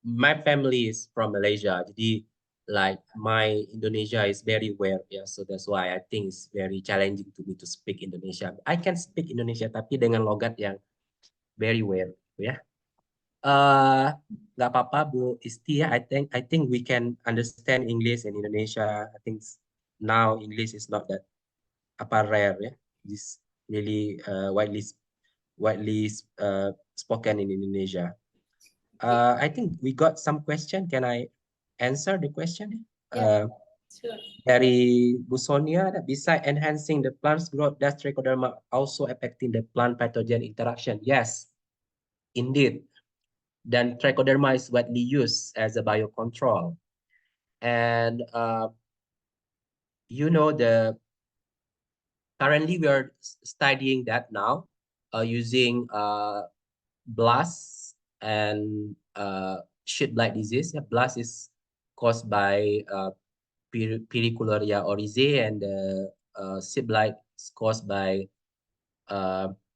Speaker 2: my family is from Malaysia, jadi like my Indonesia is very well, yeah, so that's why I think it's very challenging to me to speak Indonesia. I can speak Indonesia tapi dengan logat yang very well, ya. Nggak apa-apa Bu Isti, ya. I think we can understand English in Indonesia. I think now English is not that rare, ya. It's really widely spoken in Indonesia. I think we got some question. Can I answer the question?
Speaker 1: Yeah, sure.
Speaker 2: Dari Bu Sonia, that beside enhancing the plant's growth, does trichoderma also affecting the plant pathogen interaction? Yes, indeed. Then trichoderma is widely used as a biocontrol. And you know, currently we are studying that now using blast and sheet blight disease. Yeah, blast is caused by Pyricularia oryzae, and sheet blight is caused by Corizae, and sheet blight is caused by Pyricularia oryzae, and sheet blight is caused by Pyricularia oryzae, and sheet blight is caused by Pyricularia oryzae, and sheet blight is caused by Pyricularia oryzae, and sheet blight is caused by Corizae, and sheet blight is caused by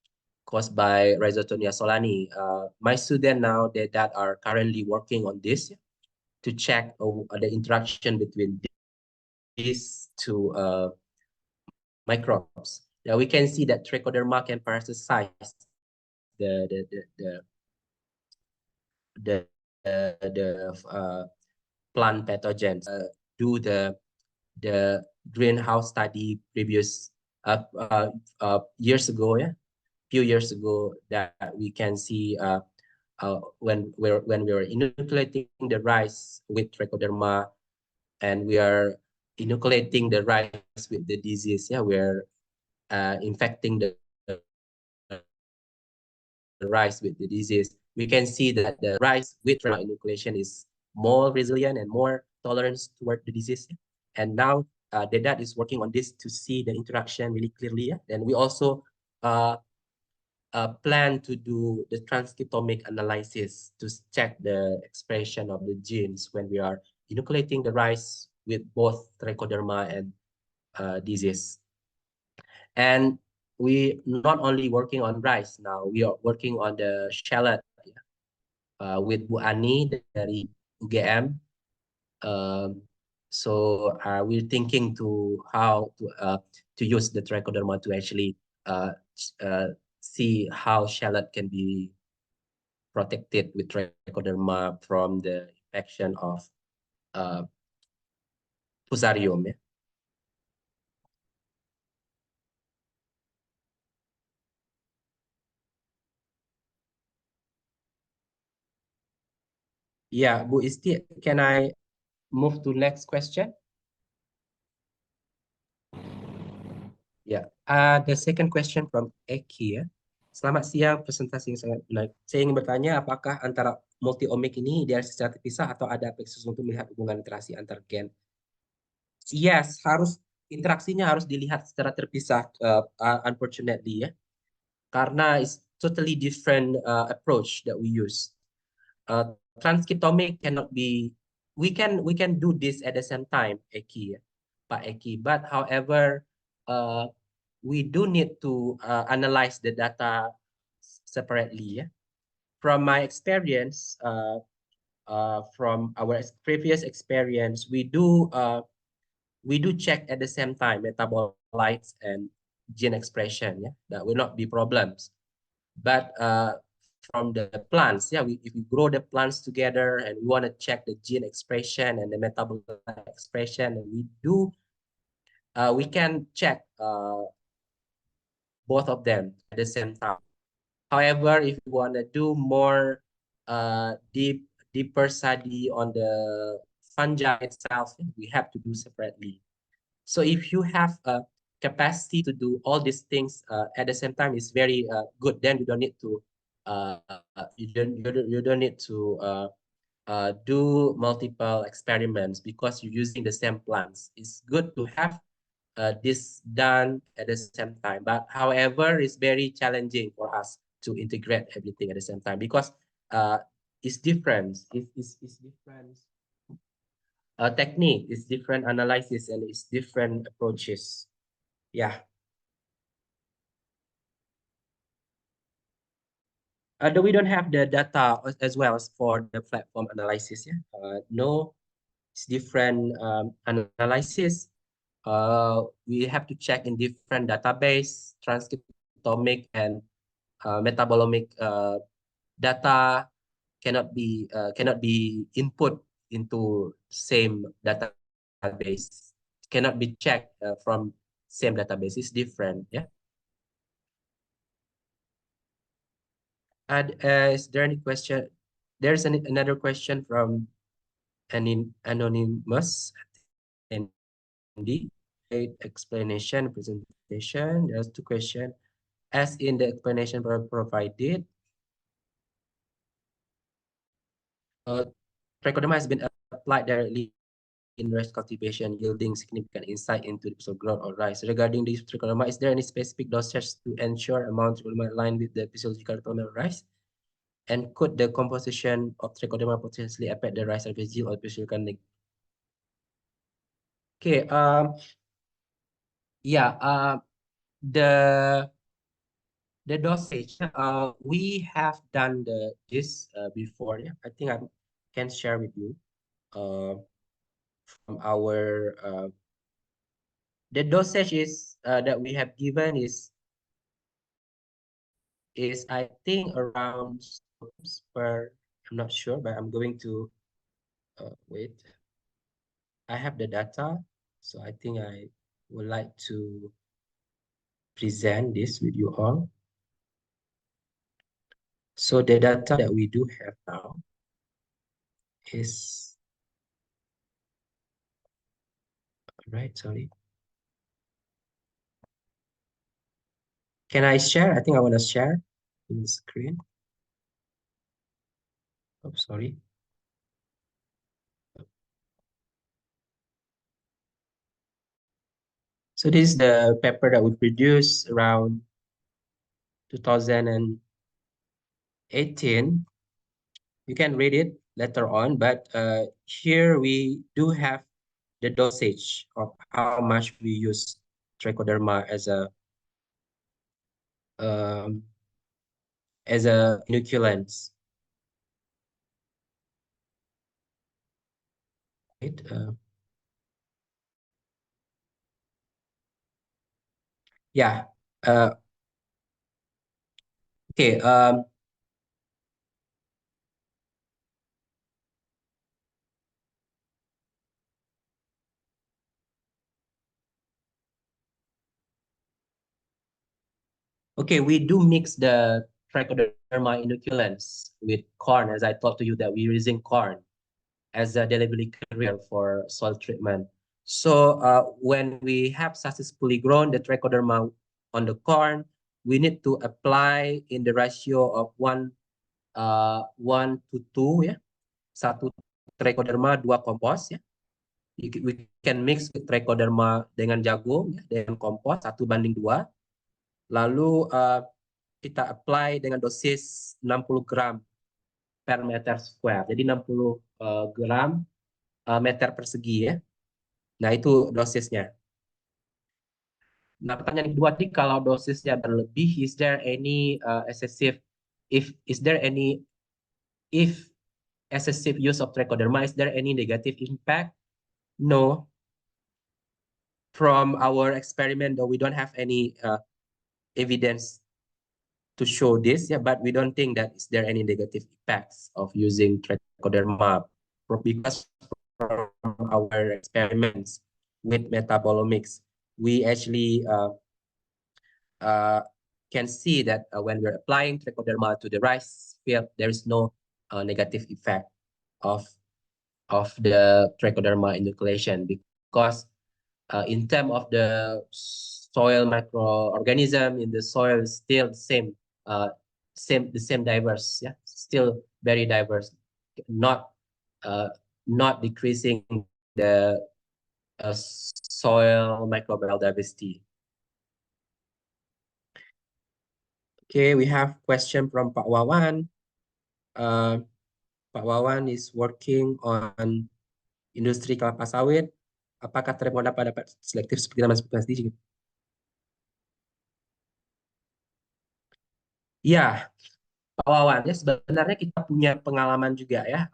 Speaker 2: Corizae, and caused by Rhizotonia solani. My students now that are currently working on this to check the interaction between these two microbes. Now we can see that Trichoderma can parasitize the plant pathogens. Do the greenhouse study previous years ago, few years ago, that we can see when we were inoculating the rice with Trichoderma, and we are inoculating the rice with the disease. We're infecting the rice with the disease. We can see that the rice with inoculation is more resilient and more tolerant toward the disease. And now DEDAT is working on this to see the interaction really clearly. And we also plan to do the transcriptomic analysis to check the expression of the genes when we are inoculating the rice with both Trichoderma and disease. And we not only working on rice now, we are working on the shallot with Bu Ani dari UGM. So we're thinking to how to use the Trichoderma to actually see how shallot can be protected with Trichoderma from the infection of Fusarium. Yeah, Bu Isti, can I move to next question? Yeah, the second question from Eki. Selamat siang, presentasi yang sangat menarik. Saya ingin bertanya, apakah antara multi-omic ini ideal secara terpisah atau ada aplikasi untuk melihat hubungan interaksi antar gen? Yes, interaksinya harus dilihat secara terpisah, unfortunately, karena it's totally different approach that we use. Transcriptomic cannot be, we can do this at the same time, Eki, Pak Eki, but however, we do need to analyze the data separately. From my experience, from our previous experience, we do check at the same time metabolites and gene expression. That will not be problems. But from the plants, if we grow the plants together and we want to check the gene expression and the metabolite expression, and we can check both of them at the same time. However, if you want to do more deeper study on the fungi itself, we have to do separately. So if you have a capacity to do all these things at the same time, is very good. Then you don't need to you don't need to do multiple experiments because you're using the same plants. It's good to have this done at the same time. But however, it's very challenging for us to integrate everything at the same time because it's different. It's different technique, it's different analysis, and it's different approaches. Yeah. Though we don't have the data as well as for the platform analysis. No, it's different analysis. We have to check in different database, transcriptomic and metabolomic data cannot be input into same database. Cannot be checked from same database. It's different. Yeah. And is there any question? There's another question from an anonymous attendee. Explanation presentation. There's two questions. As in the explanation provided, Trichoderma has been applied directly in rice cultivation, yielding significant insight into the growth of rice. Regarding the Trichoderma, is there any specific dosage to ensure amount of Trichoderma aligned with the physiological development of rice? And could the composition of Trichoderma potentially affect the rice harvest yield or physiological need? Okay. Yeah. The The dosage, we have done this before. Yeah, I think I can share with you from our the dosage is that we have given is I think around per. I'm not sure, but I'm going to wait. I have the data, so I think I would like to present this with you all. So the data that we do have now is, right, sorry. Can I share? I think I want to share in the screen. Oh, sorry. So this is the paper that we produced around 2018. You can read it later on, but here we do have the dosage of how much we use trichoderma um, as a inoculants. Right? Yeah. Okay. Okay, we do mix the trichoderma inoculants with corn, as I talked to you that we're using corn as a delivery carrier for soil treatment. So when we have successfully grown the trichoderma on the corn, we need to apply in the ratio of 1 to 2 ya. 1 trichoderma, 2 kompos ya. We can mix trichoderma dengan jagung ya, dengan kompos 1:2. Lalu kita apply dengan dosis 60 gram per meter square. Jadi 60 gram meter persegi ya. Nah, itu dosisnya. Nah, pertanyaan kedua tadi, kalau dosisnya berlebih, is there any excessive, is there any, if excessive use of trichoderma, is there any negative impact? No. From our experiment, though, we don't have any evidence to show this, yeah, but we don't think that is there any negative effects of using trichoderma because from our experiments with metabolomics, we actually can see that when we're applying trichoderma to the rice field, there is no negative effect of the trichoderma inoculation because in terms of the soil microorganism in the soil is still the same, the same diverse, yeah, still very diverse, not not decreasing the soil microbial diversity. Okay, we have question from Pak Wawan. Pak Wawan is working on industri kelapa sawit. Apakah Tremoda dapat selektif seperti nama seperti Ya, Pak Wawan, ya sebenarnya kita punya pengalaman juga ya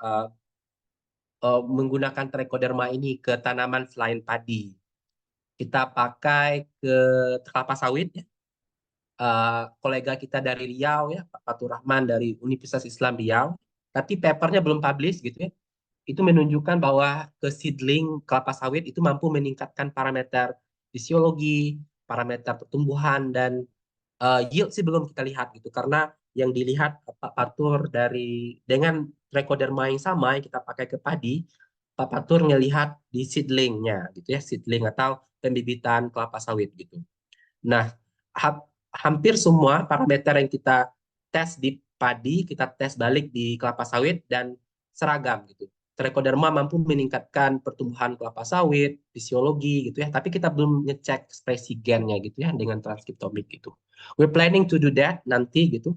Speaker 2: menggunakan trichoderma ini ke tanaman selain padi. Kita pakai ke kelapa sawit ya. Kolega kita dari Riau ya, Pak Fatur Rahman dari Universitas Islam Riau, tapi papernya belum publish gitu ya. Itu menunjukkan bahwa ke seedling kelapa sawit itu mampu meningkatkan parameter fisiologi, parameter pertumbuhan dan yield sih belum kita lihat gitu karena yang dilihat Pak Fatur dari dengan trichoderma yang sama yang kita pakai ke padi, Pak Fatur ngelihat di seedlingnya gitu ya, seedling atau pembibitan kelapa sawit gitu. Nah, hampir semua parameter yang kita tes di padi, kita tes balik di kelapa sawit dan seragam gitu. Trichoderma mampu meningkatkan pertumbuhan kelapa sawit, fisiologi gitu ya, tapi kita belum ngecek ekspresi gennya gitu ya dengan transkriptomik gitu. We're planning to do that nanti gitu.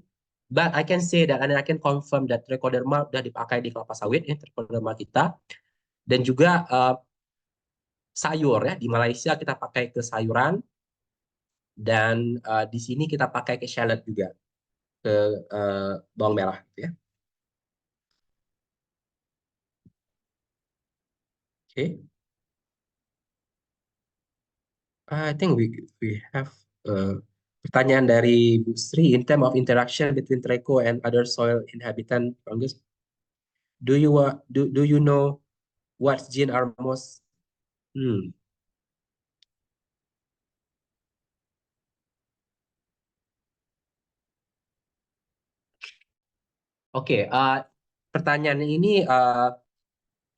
Speaker 2: But I can say that and I can confirm that trichoderma udah dipakai di kelapa sawit ya, trichoderma kita. Dan juga sayur ya, di Malaysia kita pakai ke sayuran Dan di sini kita pakai ke shallot juga, ke bawang merah gitu ya. Oke. I think we have pertanyaan dari Bu Sri in terms of interaction between tricho and other soil inhabitant fungus. Do you know what gene are most? Oke, pertanyaan ini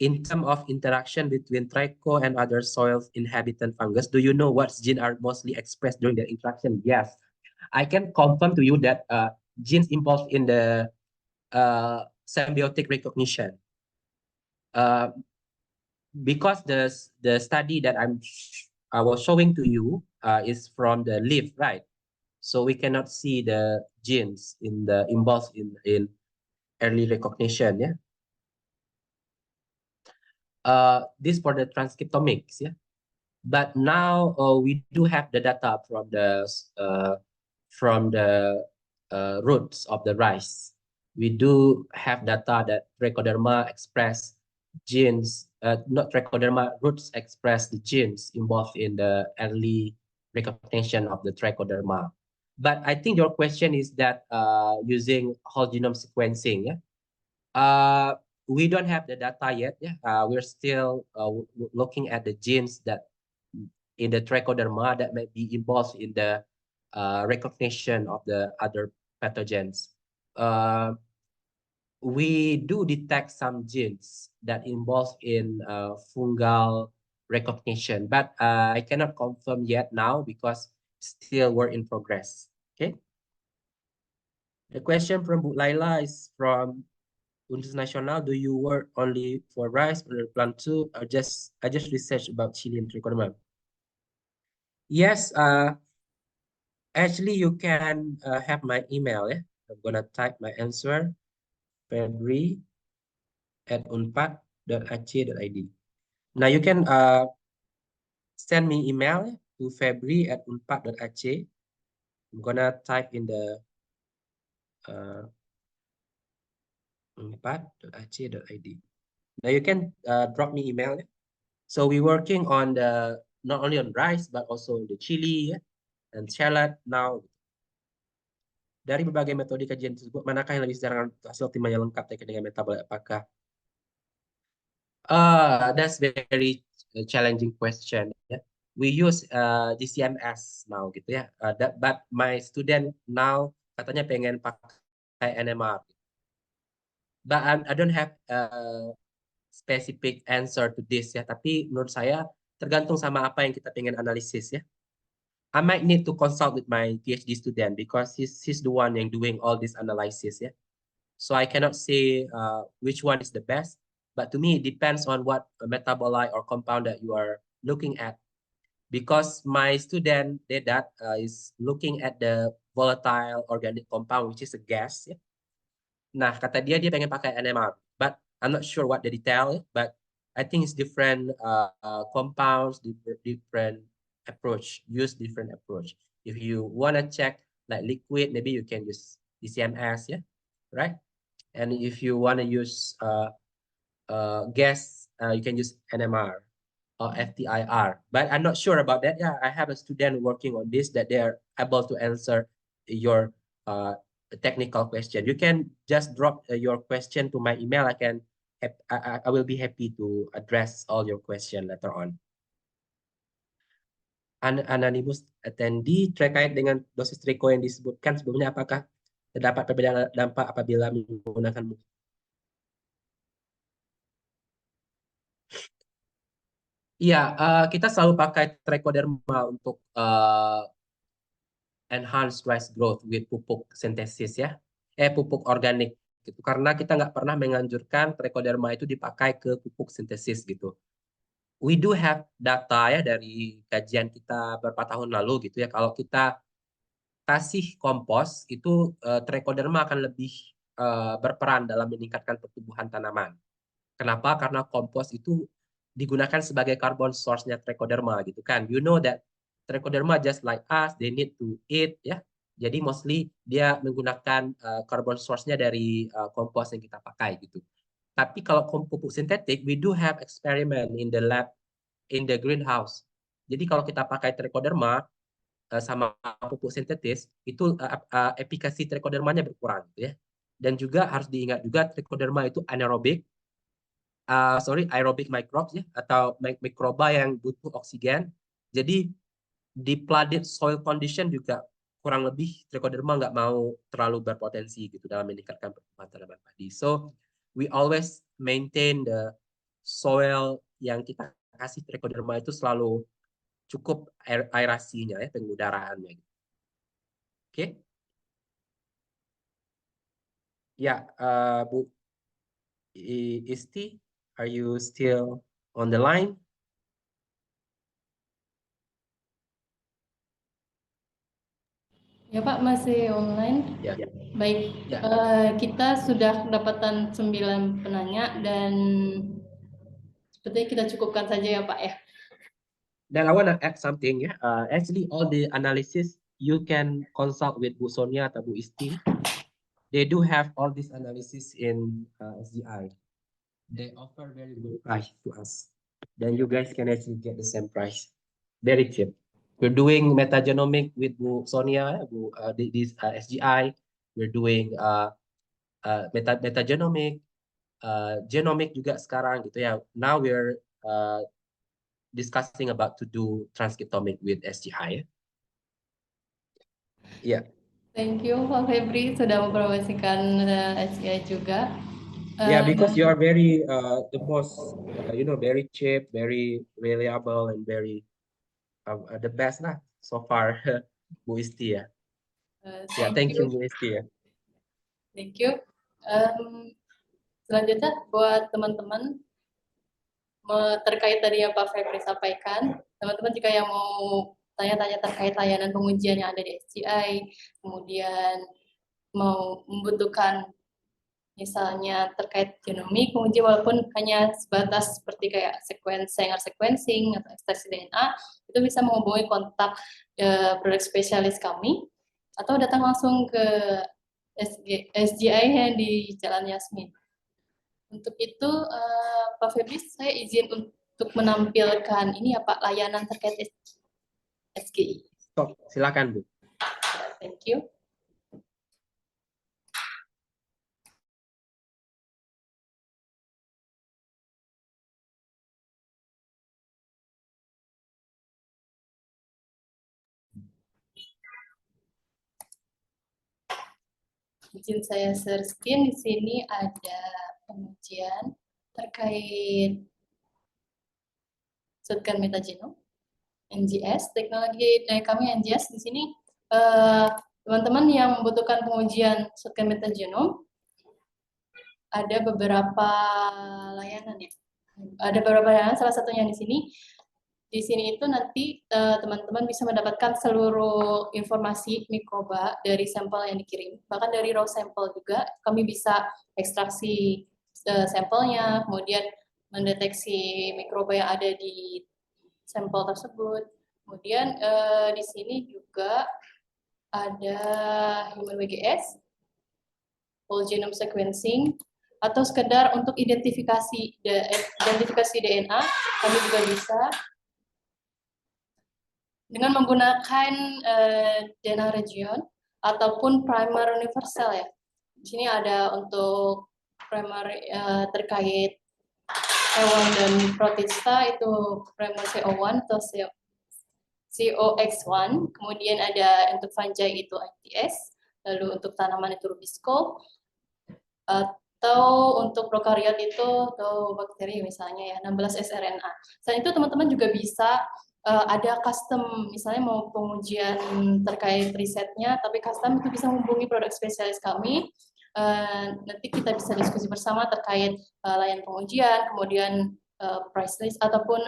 Speaker 2: in terms of interaction between tricho and other soil inhabitant fungus, do you know what genes are mostly expressed during the interaction? Yes, I can confirm to you that genes involved in the symbiotic recognition. Because the study that I was showing to you is from the leaf, right? So we cannot see the genes involved in early recognition, yeah. This for the transcriptomics, yeah. But now we do have the data from the roots of the rice. We do have data that trichoderma express genes, not trichoderma, roots express the genes involved in the early recognition of the trichoderma. But I think your question is that using whole genome sequencing, yeah? We don't have the data yet. Yeah, we're still looking at the genes that in the trichoderma that may be involved in the recognition of the other pathogens. We do detect some genes that involve in fungal recognition, but I cannot confirm yet now because still work in progress. Okay. The question from Bu Laila is from Universitas Nasional. Do you work only for rice or plant too, or I just research about Chilean trichoderma? Yes, actually you can have my email. Yeah, I'm gonna type my answer. Febri@unpad.ac.id. Now you can send me email to febri@unpad.ac. I'm gonna type in the unpad.ac.id. Now you can drop me email. So we're working on the not only on rice but also the chili and shallot now. Dari berbagai metode kajian tersebut, manakah yang lebih secara hasil optimalnya lengkap terkait dengan metabolit? Apakah that's very challenging question. Yeah. We use DCMS now gitu ya. But my student now katanya pengen pakai NMR. But I don't have a specific answer to this ya. Tapi menurut saya tergantung sama apa yang kita pengen analisis ya. I might need to consult with my PhD student because he's the one yang doing all this analysis ya. So I cannot say which one is the best. But to me, it depends on what metabolite or compound that you are looking at. Because my student did that is looking at the volatile organic compound, which is a gas. Ya. Nah, kata dia pengen pakai NMR. But I'm not sure what the detail, but I think it's different compounds, different approach, use different approach. If you want to check like liquid, maybe you can use DCMS, yeah, right? And if you want to use gas, you can use NMR or FTIR. But I'm not sure about that. Yeah, I have a student working on this that they are able to answer your technical question. You can just drop your question to my email. I will be happy to address all your question later on. Anonymous attendee terkait dengan dosis triko yang disebutkan sebelumnya, apakah terdapat perbedaan dampak apabila menggunakan Iya, kita selalu pakai trichoderma untuk enhance rice growth with pupuk sintesis ya, pupuk organik gitu. Karena kita nggak pernah menganjurkan trichoderma itu dipakai ke pupuk sintesis gitu. We do have data ya dari kajian kita beberapa tahun lalu gitu ya. Kalau kita kasih kompos itu trichoderma akan lebih berperan dalam meningkatkan pertumbuhan tanaman. Kenapa? Karena kompos itu digunakan sebagai carbon source-nya trichoderma gitu kan. You know that trichoderma just like us, they need to eat ya. Jadi mostly dia menggunakan carbon source-nya dari kompos yang kita pakai gitu. Tapi kalau pupuk sintetik, we do have experiment in the lab, in the greenhouse. Jadi kalau kita pakai trichoderma sama pupuk sintetis, itu efikasi trichodermanya berkurang gitu ya. Dan juga harus diingat juga trichoderma itu anaerobik, aerobic microbes ya, atau mikroba yang butuh oksigen. Jadi di flooded soil condition juga kurang lebih trichoderma nggak mau terlalu berpotensi gitu dalam meningkatkan pertumbuhan tanaman padi. So we always maintain the soil yang kita kasih trichoderma itu selalu cukup aerasinya ya, pengudaraannya. Gitu. Oke? Okay? Ya, Bu Isti, are you still on the line?
Speaker 1: Ya Pak, masih online.
Speaker 2: Ya.
Speaker 1: Baik,
Speaker 2: Ya.
Speaker 1: kita sudah mendapatkan 9 penanya dan sepertinya kita cukupkan saja ya Pak ya.
Speaker 2: Then I want to add something ya. Actually, all the analysis you can consult with Bu Sonia atau Bu Isti. They do have all this analysis in SGI. They offer very good price to us. Then you guys can actually get the same price, very cheap. We're doing metagenomic with Bu Sonia, this SGI. We're doing metagenomic, genomic juga sekarang gitu ya. Now we're discussing about to do transcriptomic with SGI. Yeah.
Speaker 1: Thank you Pak Febri sudah mempromosikan SCI juga.
Speaker 2: Yeah, because you are very the most very cheap, very reliable, and very the best lah so far, Bu Isti ya. Yeah, thank you Bu Isti ya.
Speaker 1: Thank you. Selanjutnya buat teman-teman terkait tadi yang Pak Febri sampaikan, teman-teman jika yang mau tanya-tanya terkait layanan pengujian yang ada di SGI, kemudian mau membutuhkan misalnya terkait genomik penguji walaupun hanya sebatas seperti kayak sequencing atau ekstraksi DNA, itu bisa menghubungi kontak produk spesialis kami atau datang langsung ke SGI yang di Jalan Yasmin. Untuk itu Pak Febri, saya izin untuk menampilkan ini ya Pak, layanan terkait SGI.
Speaker 2: Silakan Bu.
Speaker 1: Thank you. Izin saya share screen. Di sini ada pengujian terkait shotgun metagenome NGS. Teknologi dari kami NGS di sini teman-teman yang membutuhkan pengujian shotgun metagenome ada beberapa layanan ya. Ada beberapa layanan, salah satunya di sini. Di sini itu nanti teman-teman bisa mendapatkan seluruh informasi mikroba dari sampel yang dikirim. Bahkan dari raw sampel juga kami bisa ekstraksi sampelnya, kemudian mendeteksi mikroba yang ada di sampel tersebut. Kemudian di sini juga ada human WGS, whole genome sequencing, atau sekedar untuk identifikasi DNA, kami juga bisa dengan menggunakan DNA region ataupun primer universal ya. Di sini ada untuk primer terkait hewan dan protista itu primer CO1 atau COX1, kemudian ada untuk fungi itu ITS, lalu untuk tanaman itu Rubisco, atau untuk prokariot itu atau bakteri misalnya ya 16 sRNA. Selain itu teman-teman juga bisa ada custom, misalnya mau pengujian terkait risetnya, tapi custom itu bisa menghubungi produk spesialis kami. Nanti kita bisa diskusi bersama terkait layanan pengujian, kemudian price list ataupun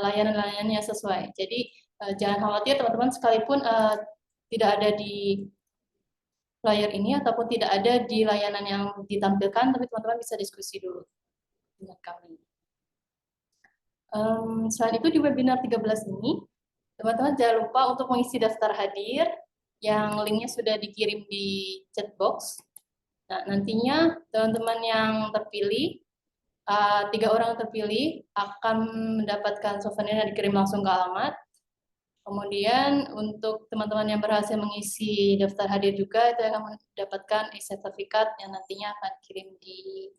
Speaker 1: layanan-layanan yang sesuai. Jadi jangan khawatir teman-teman, sekalipun tidak ada di flyer ini ataupun tidak ada di layanan yang ditampilkan, tapi teman-teman bisa diskusi dulu dengan kami. Selain itu di webinar 13 ini, Teman-teman jangan lupa untuk mengisi daftar hadir yang linknya sudah dikirim di chat box. Nah, nantinya teman-teman yang terpilih, 3 orang terpilih akan mendapatkan souvenir yang dikirim langsung ke alamat. Kemudian untuk teman-teman yang berhasil mengisi daftar hadir juga itu akan mendapatkan e-sertifikat yang nantinya akan kirim di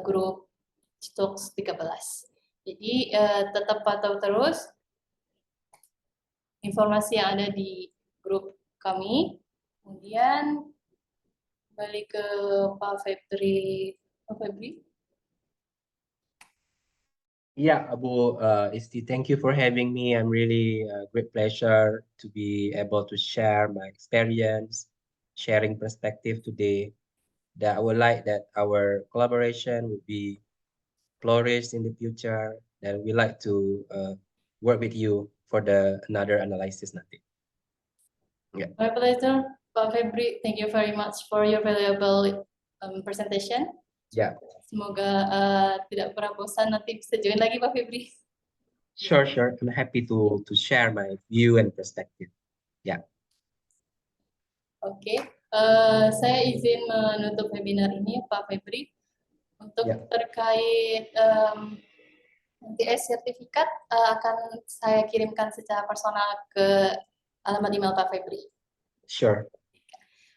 Speaker 1: grup Citox 13. Jadi tetap pantau terus informasi yang ada di grup kami. Kemudian balik ke Pak Febri. Pak Febri.
Speaker 2: Yeah, Abu Isti, thank you for having me. I'm really great pleasure to be able to share my experience, sharing perspective today. That I would like that our collaboration would be flourished in the future. That we like to work with you for the another analysis nanti. Yeah.
Speaker 1: My pleasure, Pak Febri. Thank you very much for your valuable presentation.
Speaker 2: Yeah.
Speaker 1: Semoga tidak pernah bosan, nanti bisa join lagi Pak Febri.
Speaker 2: Sure. I'm happy to share my view and perspective. Yeah.
Speaker 1: Oke, saya izin menutup webinar ini Pak Febri. Untuk terkait nanti sertifikat akan saya kirimkan secara personal ke alamat email Pak Febri.
Speaker 2: Sure.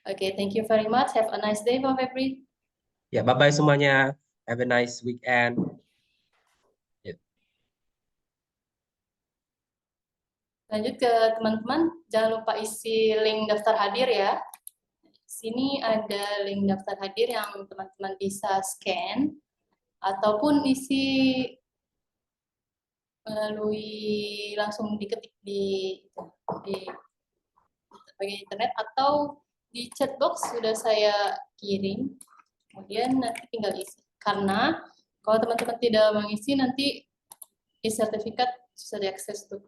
Speaker 1: Oke, thank you very much. Have a nice day Pak Febri.
Speaker 2: Ya, bye-bye semuanya. Have a nice weekend.
Speaker 1: Lanjut ke teman-teman, jangan lupa isi link daftar hadir ya. Di sini ada link daftar hadir yang teman-teman bisa scan ataupun isi melalui langsung diketik di bagian internet atau di chat box sudah saya kirim. Kemudian nanti tinggal isi. Karena kalau teman-teman tidak mengisi nanti e-sertifikat susah diakses untuk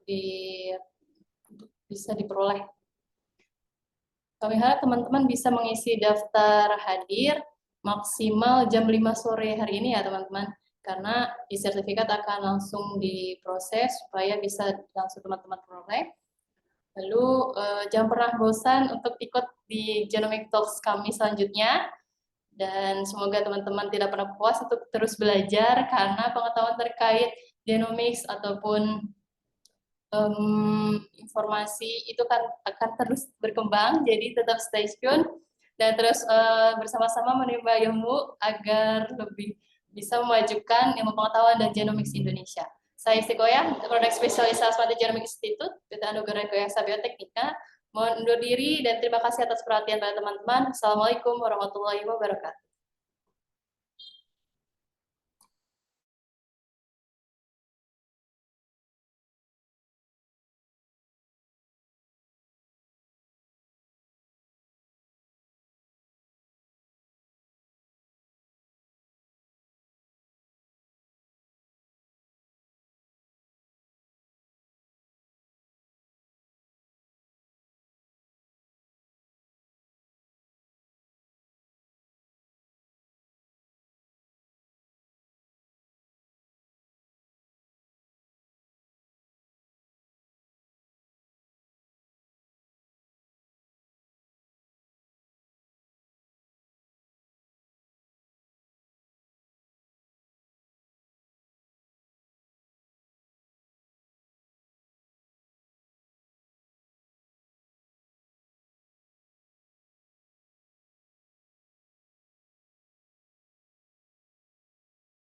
Speaker 1: bisa diperoleh. Kami harap teman-teman bisa mengisi daftar hadir maksimal jam 5 sore hari ini ya teman-teman. Karena e-sertifikat akan langsung diproses supaya bisa langsung teman-teman peroleh. Lalu jangan pernah bosan untuk ikut di Genomic Talks kami selanjutnya. Dan semoga teman-teman tidak pernah puas untuk terus belajar karena pengetahuan terkait genomics ataupun informasi itu kan akan terus berkembang, jadi tetap stay tune dan terus bersama-sama menimba ilmu agar lebih bisa memajukan ilmu pengetahuan dan genomics Indonesia. Saya Isti Koyah, Produk Spesialis Asmati Genomic Institute, PT Anugerah Koyasa Bioteknika. Mohon undur diri dan terima kasih atas perhatian pada teman-teman. Assalamualaikum warahmatullahi wabarakatuh.